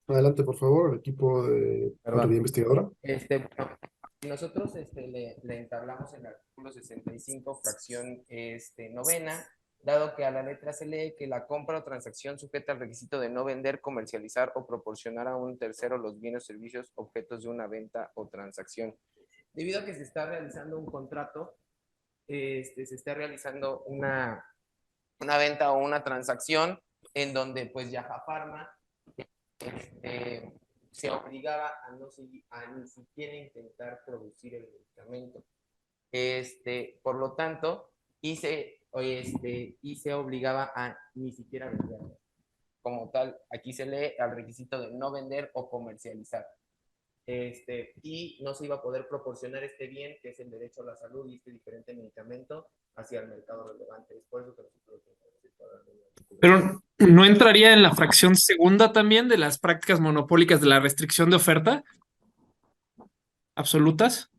Adelante, por favor, el equipo de autoridad investigadora. Nosotros le entablamos el artículo 65, fracción novena, dado que a la letra se lee que la compra o transacción sujeta al requisito de no vender, comercializar o proporcionar a un tercero los bienes o servicios objetos de una venta o transacción. Debido a que se está realizando un contrato, se está realizando una venta o una transacción en donde pues Yaja Pharma se obligaba a ni siquiera intentar producir el medicamento. Por lo tanto, y se obligaba a ni siquiera venderlo. Como tal, aquí se lee al requisito de no vender o comercializar. Y no se iba a poder proporcionar este bien, que es el derecho a la salud y este diferente medicamento, hacia el mercado relevante. Es por eso que nosotros... Pero ¿no entraría en la fracción segunda también de las prácticas monopólicas de la restricción de oferta absolutas?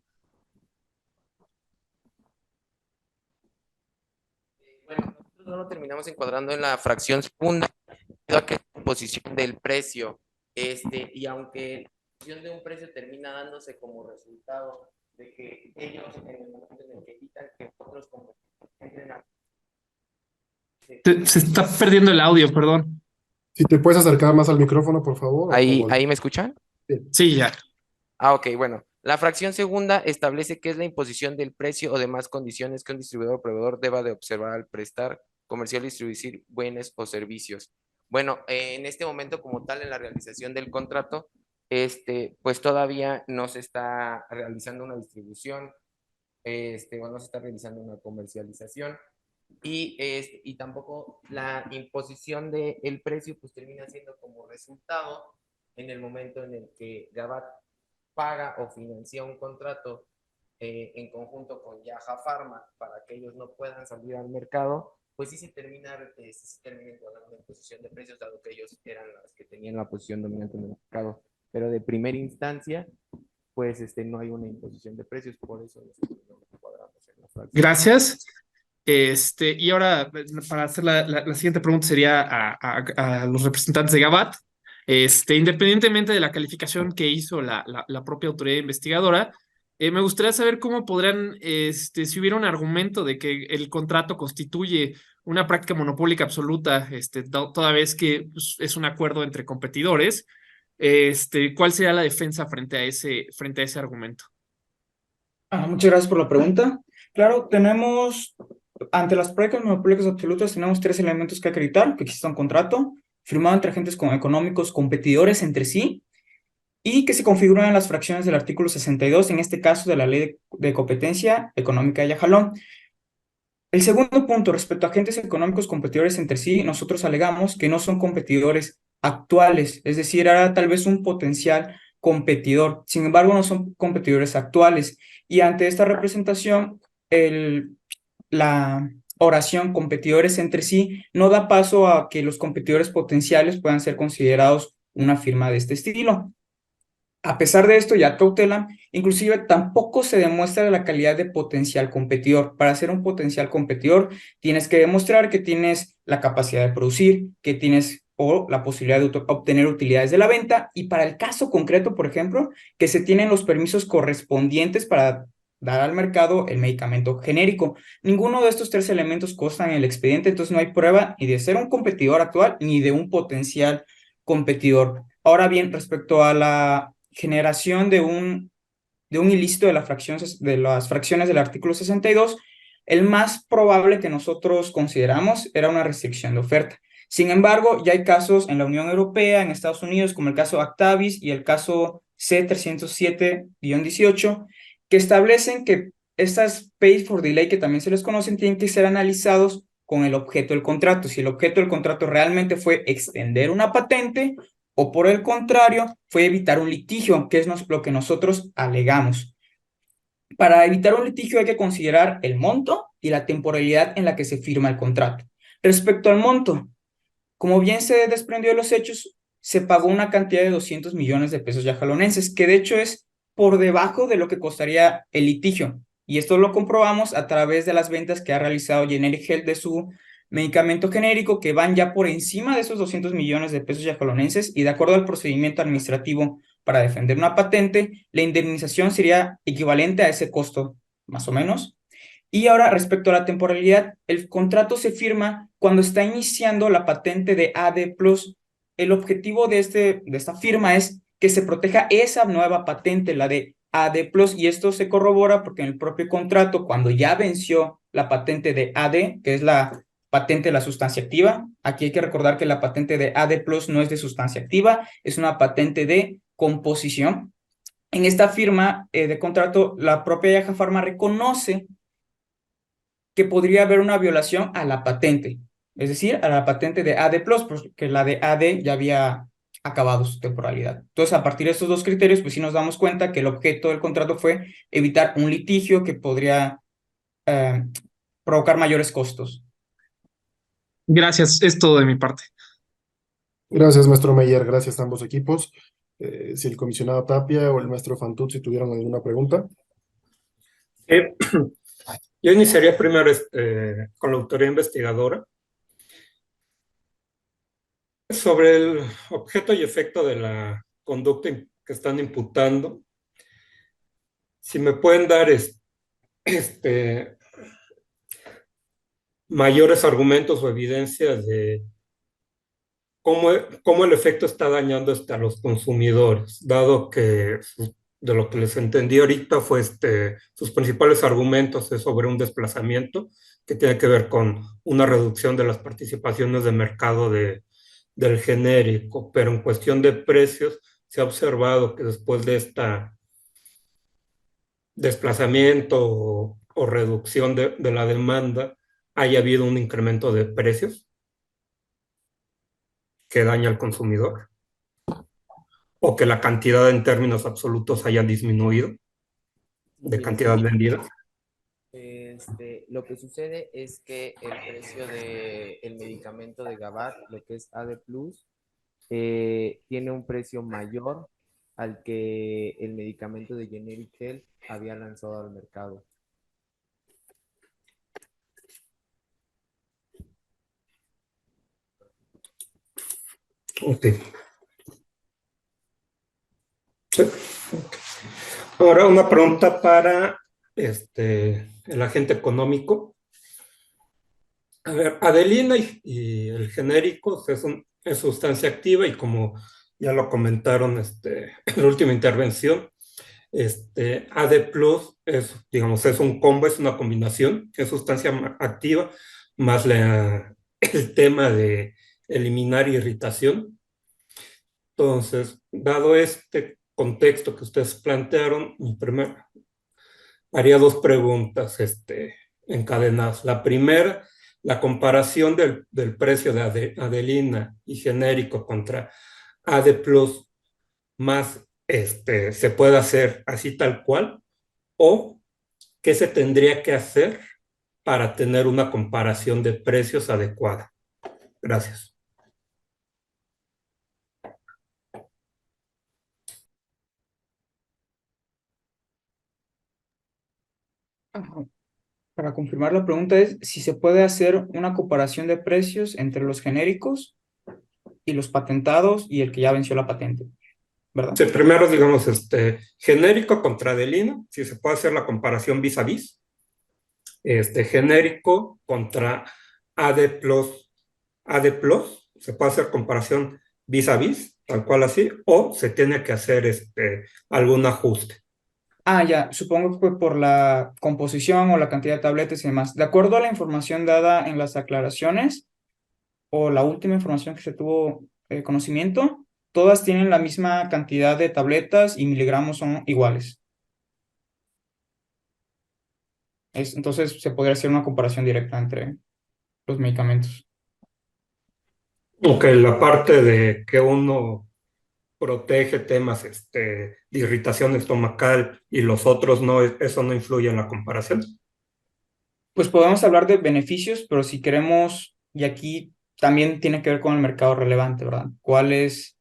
Bueno, nosotros no lo terminamos encuadrando en la fracción segunda, debido a que es la imposición del precio, y aunque la imposición de un precio termina dándose como resultado de que ellos, en el momento en el que quitan que otros entren a... Se está perdiendo el audio, perdón. Si te puedes acercar más al micrófono, por favor. ¿Ahí me escuchan? Sí, ya. Ok, bueno. La fracción segunda establece que es la imposición del precio o demás condiciones que un distribuidor o proveedor deba de observar al prestar, comercial, distribuir bienes o servicios. Bueno, en este momento como tal, en la realización del contrato, pues todavía no se está realizando una distribución, o no se está realizando una comercialización, y tampoco la imposición del precio pues termina siendo como resultado en el momento en el que Gabat paga o financia un contrato en conjunto con Yaha Pharma para que ellos no puedan salir al mercado, pues sí se termina encuadrando una imposición de precios, dado que ellos eran los que tenían la posición dominante en el mercado. Pero de primera instancia, pues no hay una imposición de precios, por eso nosotros no lo encuadramos en la fracción. Gracias. Y ahora, para hacer la siguiente pregunta sería a los representantes de Gabat. Independientemente de la calificación que hizo la propia autoridad investigadora, me gustaría saber cómo podrán, si hubiera un argumento de que el contrato constituye una práctica monopólica absoluta, toda vez que pues, es un acuerdo entre competidores, ¿cuál sería la defensa frente a ese argumento? Muchas gracias por la pregunta. Claro, ante las prácticas monopólicas absolutas, tenemos tres elementos que acreditar: que exista un contrato firmado entre agentes económicos competidores entre sí y que se configuran en las fracciones del artículo 62, en este caso de la Ley de Competencia Económica de Yajalón. El segundo punto, respecto a agentes económicos competidores entre sí, nosotros alegamos que no son competidores actuales, es decir, era tal vez un potencial competidor, sin embargo no son competidores actuales, y ante esta representación, la oración competidores entre sí no da paso a que los competidores potenciales puedan ser considerados una firma de este estilo. A pesar de esto, ya cautelan, inclusive tampoco se demuestra la calidad de potencial competidor. Para ser un potencial competidor, tienes que demostrar que tienes la capacidad de producir, que tienes o la posibilidad de obtener utilidades de la venta, y para el caso concreto, por ejemplo, que se tienen los permisos correspondientes para dar al mercado el medicamento genérico. Ninguno de estos tres elementos consta en el expediente, entonces no hay prueba ni de ser un competidor actual ni de un potencial competidor. Ahora bien, respecto a la generación de un ilícito de las fracciones del artículo 62, el más probable que nosotros consideramos era una restricción de oferta. Sin embargo, ya hay casos en la Unión Europea, en Estados Unidos, como el caso Actavis y el caso C307-18, que establecen que estas paid for delay, que también se les conocen, tienen que ser analizados con el objeto del contrato. Si el objeto del contrato realmente fue extender una patente o por el contrario, fue evitar un litigio, que es lo que nosotros alegamos. Para evitar un litigio hay que considerar el monto y la temporalidad en la que se firma el contrato. Respecto al monto, como bien se desprendió de los hechos, se pagó una cantidad de 200 millones de pesos yajalonenses, que de hecho es por debajo de lo que costaría el litigio. Y esto lo comprobamos a través de las ventas que ha realizado Generic Health de su medicamento genérico, que van ya por encima de esos 200 millones de pesos yajalonenses, y de acuerdo al procedimiento administrativo para defender una patente, la indemnización sería equivalente a ese costo, más o menos. Y ahora, respecto a la temporalidad, el contrato se firma cuando está iniciando la patente de AD+. El objetivo de esta firma es que se proteja esa nueva patente, la de AD+, y esto se corrobora porque en el propio contrato, cuando ya venció la patente de AD, que es la patente de la sustancia activa, aquí hay que recordar que la patente de AD+ no es de sustancia activa, es una patente de composición. En esta firma de contrato, la propia Yaja Pharma reconoce que podría haber una violación a la patente, es decir, a la patente de AD+, porque la de AD ya había acabado su temporalidad. Entonces, a partir de estos dos criterios, pues sí nos damos cuenta que el objeto del contrato fue evitar un litigio que podría provocar mayores costos. Gracias, es todo de mi parte. Gracias, maestro Meyer. Gracias a ambos equipos. Si el comisionado Tapia o el maestro Fantuzzi tuvieran alguna pregunta. Yo iniciaría primero con la autoridad investigadora sobre el objeto y efecto de la conducta que están imputando. Si me pueden dar mayores argumentos o evidencias de cómo el efecto está dañando a los consumidores, dado que de lo que les entendí ahorita fue sus principales argumentos es sobre un desplazamiento que tiene que ver con una reducción de las participaciones de mercado del genérico, pero en cuestión de precios se ha observado que después de esta desplazamiento o reducción de la demanda haya habido un incremento de precios que daña al consumidor, o que la cantidad en términos absolutos haya disminuido de cantidad vendida. Lo que sucede es que el precio del medicamento de Gabat, lo que es AD+, tiene un precio mayor al que el medicamento de Generic Health había lanzado al mercado. Ok. Ahora una pregunta para el agente económico. A ver, Adelina y el genérico es sustancia activa y como ya lo comentaron en la última intervención, AD+ es un combo, es una combinación, es sustancia activa más el tema de eliminar irritación. Entonces, dado este contexto que ustedes plantearon, haría dos preguntas encadenadas. La primera, la comparación del precio de Adelina y genérico contra AD+ más se puede hacer así tal cual, o qué se tendría que hacer para tener una comparación de precios adecuada. Gracias. Para confirmar la pregunta es si se puede hacer una comparación de precios entre los genéricos y los patentados y el que ya venció la patente, ¿verdad? Sí, primero, digamos, genérico contra Adelina, si se puede hacer la comparación vis a vis. Genérico contra AD+, se puede hacer comparación vis a vis, tal cual así, o se tiene que hacer algún ajuste. Ya, supongo que por la composición o la cantidad de tabletas y demás. De acuerdo a la información dada en las aclaraciones o la última información que se tuvo conocimiento, todas tienen la misma cantidad de tabletas y miligramos son iguales. Entonces se podría hacer una comparación directa entre los medicamentos. Ok, la parte de que uno protege temas de irritación estomacal y los otros no, eso no influye en la comparación. Pues podemos hablar de beneficios, pero si queremos, y aquí también tiene que ver con el mercado relevante, ¿verdad? ¿Cuál es,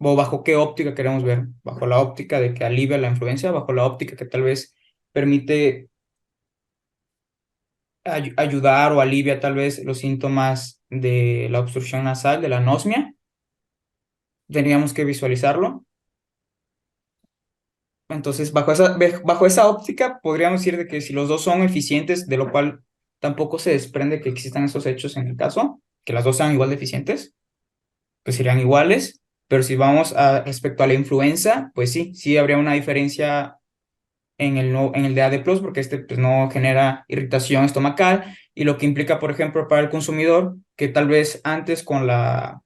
o bajo qué óptica queremos ver? ¿Bajo la óptica de que alivia la influencia? ¿Bajo la óptica que tal vez permite ayudar o alivia tal vez los síntomas de la obstrucción nasal, de la anosmia? Teníamos que visualizarlo. Entonces, bajo esa óptica, podríamos decir de que si los dos son eficientes, de lo cual tampoco se desprende que existan esos hechos en el caso, que las dos sean igual de eficientes, pues serían iguales. Pero si vamos respecto a la influenza, pues sí habría una diferencia en el de AD+, porque pues, no genera irritación estomacal, y lo que implica, por ejemplo, para el consumidor, que tal vez antes con la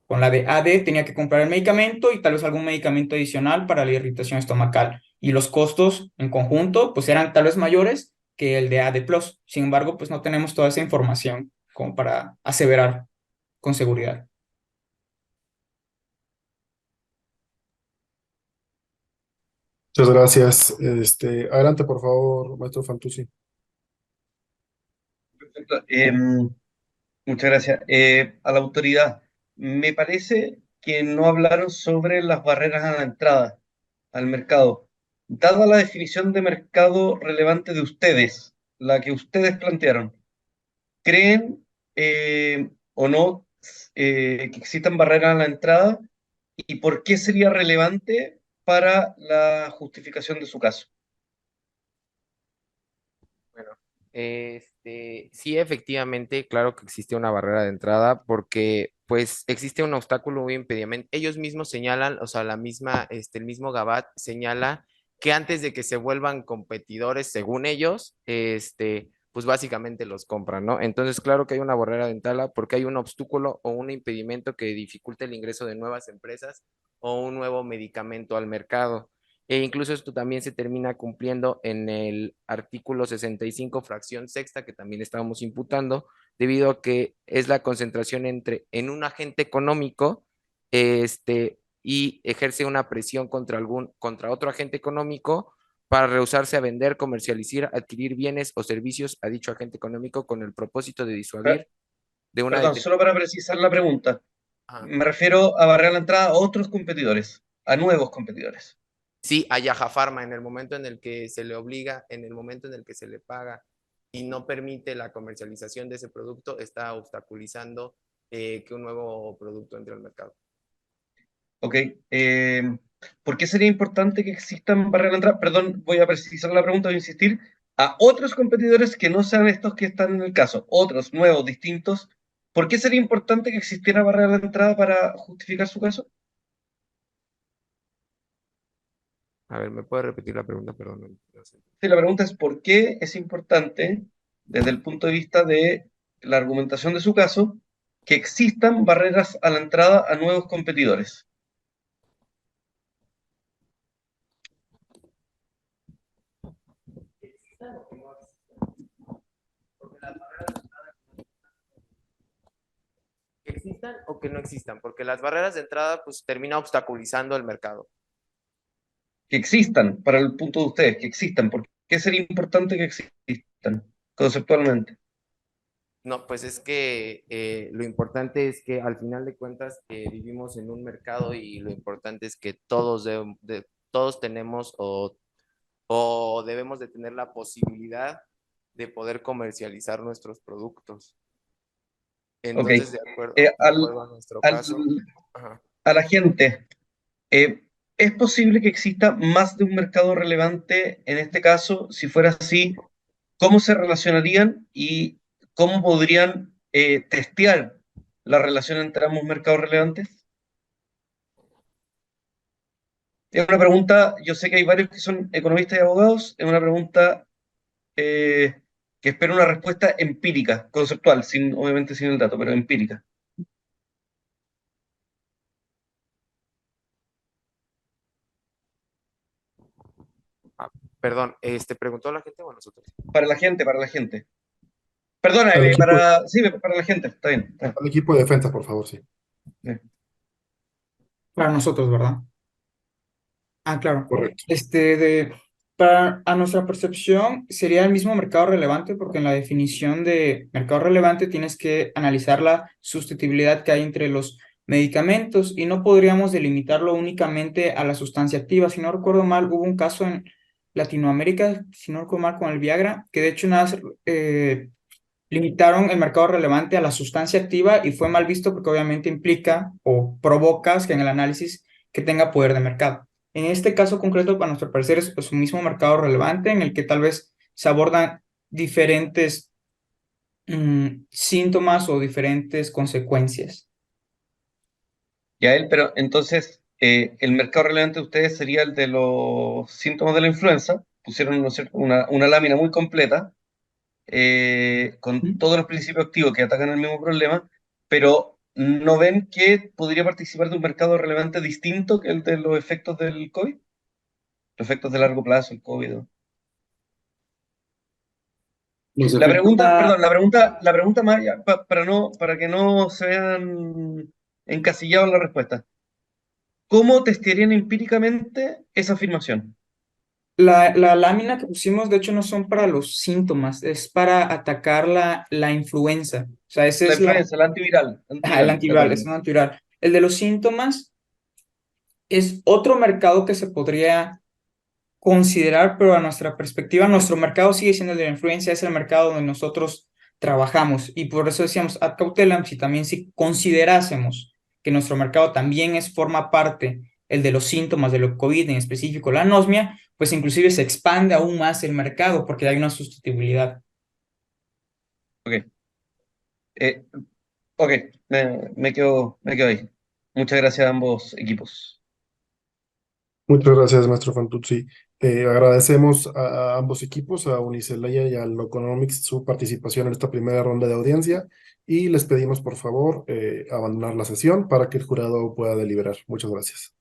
Con la de AD tenía que comprar el medicamento y tal vez algún medicamento adicional para la irritación estomacal. Y los costos en conjunto pues eran tal vez mayores que el de AD+. Sin embargo, pues no tenemos toda esa información como para aseverar con seguridad. Muchas gracias. Adelante, por favor, maestro Fantuzzi. Perfecto. Muchas gracias. A la autoridad, me parece que no hablaron sobre las barreras a la entrada al mercado. Dada la definición de mercado relevante de ustedes, la que ustedes plantearon, ¿creen o no que existan barreras a la entrada? ¿Y por qué sería relevante para la justificación de su caso? Bueno, sí, efectivamente, claro que existe una barrera de entrada porque pues existe un obstáculo o impedimento. Ellos mismos señalan, o sea, el mismo Gabat señala que antes de que se vuelvan competidores, según ellos, pues básicamente los compran, ¿no? Entonces, claro que hay una barrera de entrada porque hay un obstáculo o un impedimento que dificulta el ingreso de nuevas empresas o un nuevo medicamento al mercado. E incluso esto también se termina cumpliendo en el artículo 65, fracción sexta, que también estábamos imputando, debido a que es la concentración en un agente económico, y ejerce una presión contra otro agente económico para rehusarse a vender, comercializar, adquirir bienes o servicios a dicho agente económico con el propósito de disuadir de una Perdón, solo para precisar la pregunta. Me refiero a barrer la entrada a otros competidores, a nuevos competidores. Sí, a Yaja Pharma, en el momento en el que se le obliga, en el momento en el que se le paga y no permite la comercialización de ese producto, está obstaculizando que un nuevo producto entre al mercado. Ok. ¿Por qué sería importante que existan barreras de entrada? Perdón, voy a precisar la pregunta, voy a insistir. A otros competidores que no sean estos que están en el caso, otros nuevos, distintos, ¿por qué sería importante que existiera barrera de entrada para justificar su caso? A ver, ¿me puede repetir la pregunta? Perdón. No sé. Sí, la pregunta es ¿por qué es importante, desde el punto de vista de la argumentación de su caso, que existan barreras a la entrada a nuevos competidores? Que existan o que no existan, porque las barreras de entrada pues termina obstaculizando el mercado. Que existan, para el punto de ustedes, que existan. ¿Por qué sería importante que existan conceptualmente? No, pues es que lo importante es que al final de cuentas vivimos en un mercado y lo importante es que todos tenemos o debemos de tener la posibilidad de poder comercializar nuestros productos. Entonces, Ok. de acuerdo a nuestro caso. Ajá. A la gente, ¿es posible que exista más de un mercado relevante en este caso? Si fuera así, ¿cómo se relacionarían y cómo podrían testear la relación entre ambos mercados relevantes? Es una pregunta, yo sé que hay varios que son economistas y abogados, es una pregunta que espero una respuesta empírica, conceptual, obviamente sin el dato, pero empírica. Perdón, ¿preguntó la gente o a nosotros? Para la gente, para la gente. Perdona, sí, para la gente, está bien. Está bien. Al equipo de defensa, por favor, sí. Para nosotros, ¿verdad? Ah, claro. Correcto. A nuestra percepción sería el mismo mercado relevante porque en la definición de mercado relevante tienes que analizar la sustituibilidad que hay entre los medicamentos y no podríamos delimitarlo únicamente a la sustancia activa. Si no recuerdo mal, hubo un caso en Latinoamérica, si no recuerdo mal, con el Viagra, que de hecho limitaron el mercado relevante a la sustancia activa y fue mal visto porque obviamente implica o provoca que en el análisis que tenga poder de mercado. En este caso concreto, para nuestro parecer, es un mismo mercado relevante en el que tal vez se abordan diferentes síntomas o diferentes consecuencias. Pero entonces, el mercado relevante de ustedes sería el de los síntomas de la influenza. Pusieron, ¿no es cierto?, una lámina muy completa con todos los principios activos que atacan el mismo problema, pero ¿no ven que podría participar de un mercado relevante distinto que el de los efectos del COVID? Los efectos de largo plazo, el COVID. La pregunta, perdón, la pregunta más, para que no se vean encasillados en la respuesta. ¿Cómo testearían empíricamente esa afirmación? La lámina que pusimos, de hecho, no son para los síntomas, es para atacar la influenza. O sea, ese La es influenza, el antiviral. el antiviral, es un antiviral. El de los síntomas es otro mercado que se podría considerar, pero a nuestra perspectiva, nuestro mercado sigue siendo el de la influencia, es el mercado donde nosotros trabajamos. Y por eso decíamos ad cautelam, si considerásemos que nuestro mercado también forma parte el de los síntomas de lo COVID, en específico la anosmia, pues inclusive se expande aún más el mercado porque hay una sustituibilidad. Ok. Ok, me quedo ahí. Muchas gracias a ambos equipos. Muchas gracias, maestro Fantuzzi. Agradecemos a ambos equipos, a Unicelaya y a Loconomics, su participación en esta primera ronda de audiencia y les pedimos, por favor, abandonar la sesión para que el jurado pueda deliberar. Muchas gracias.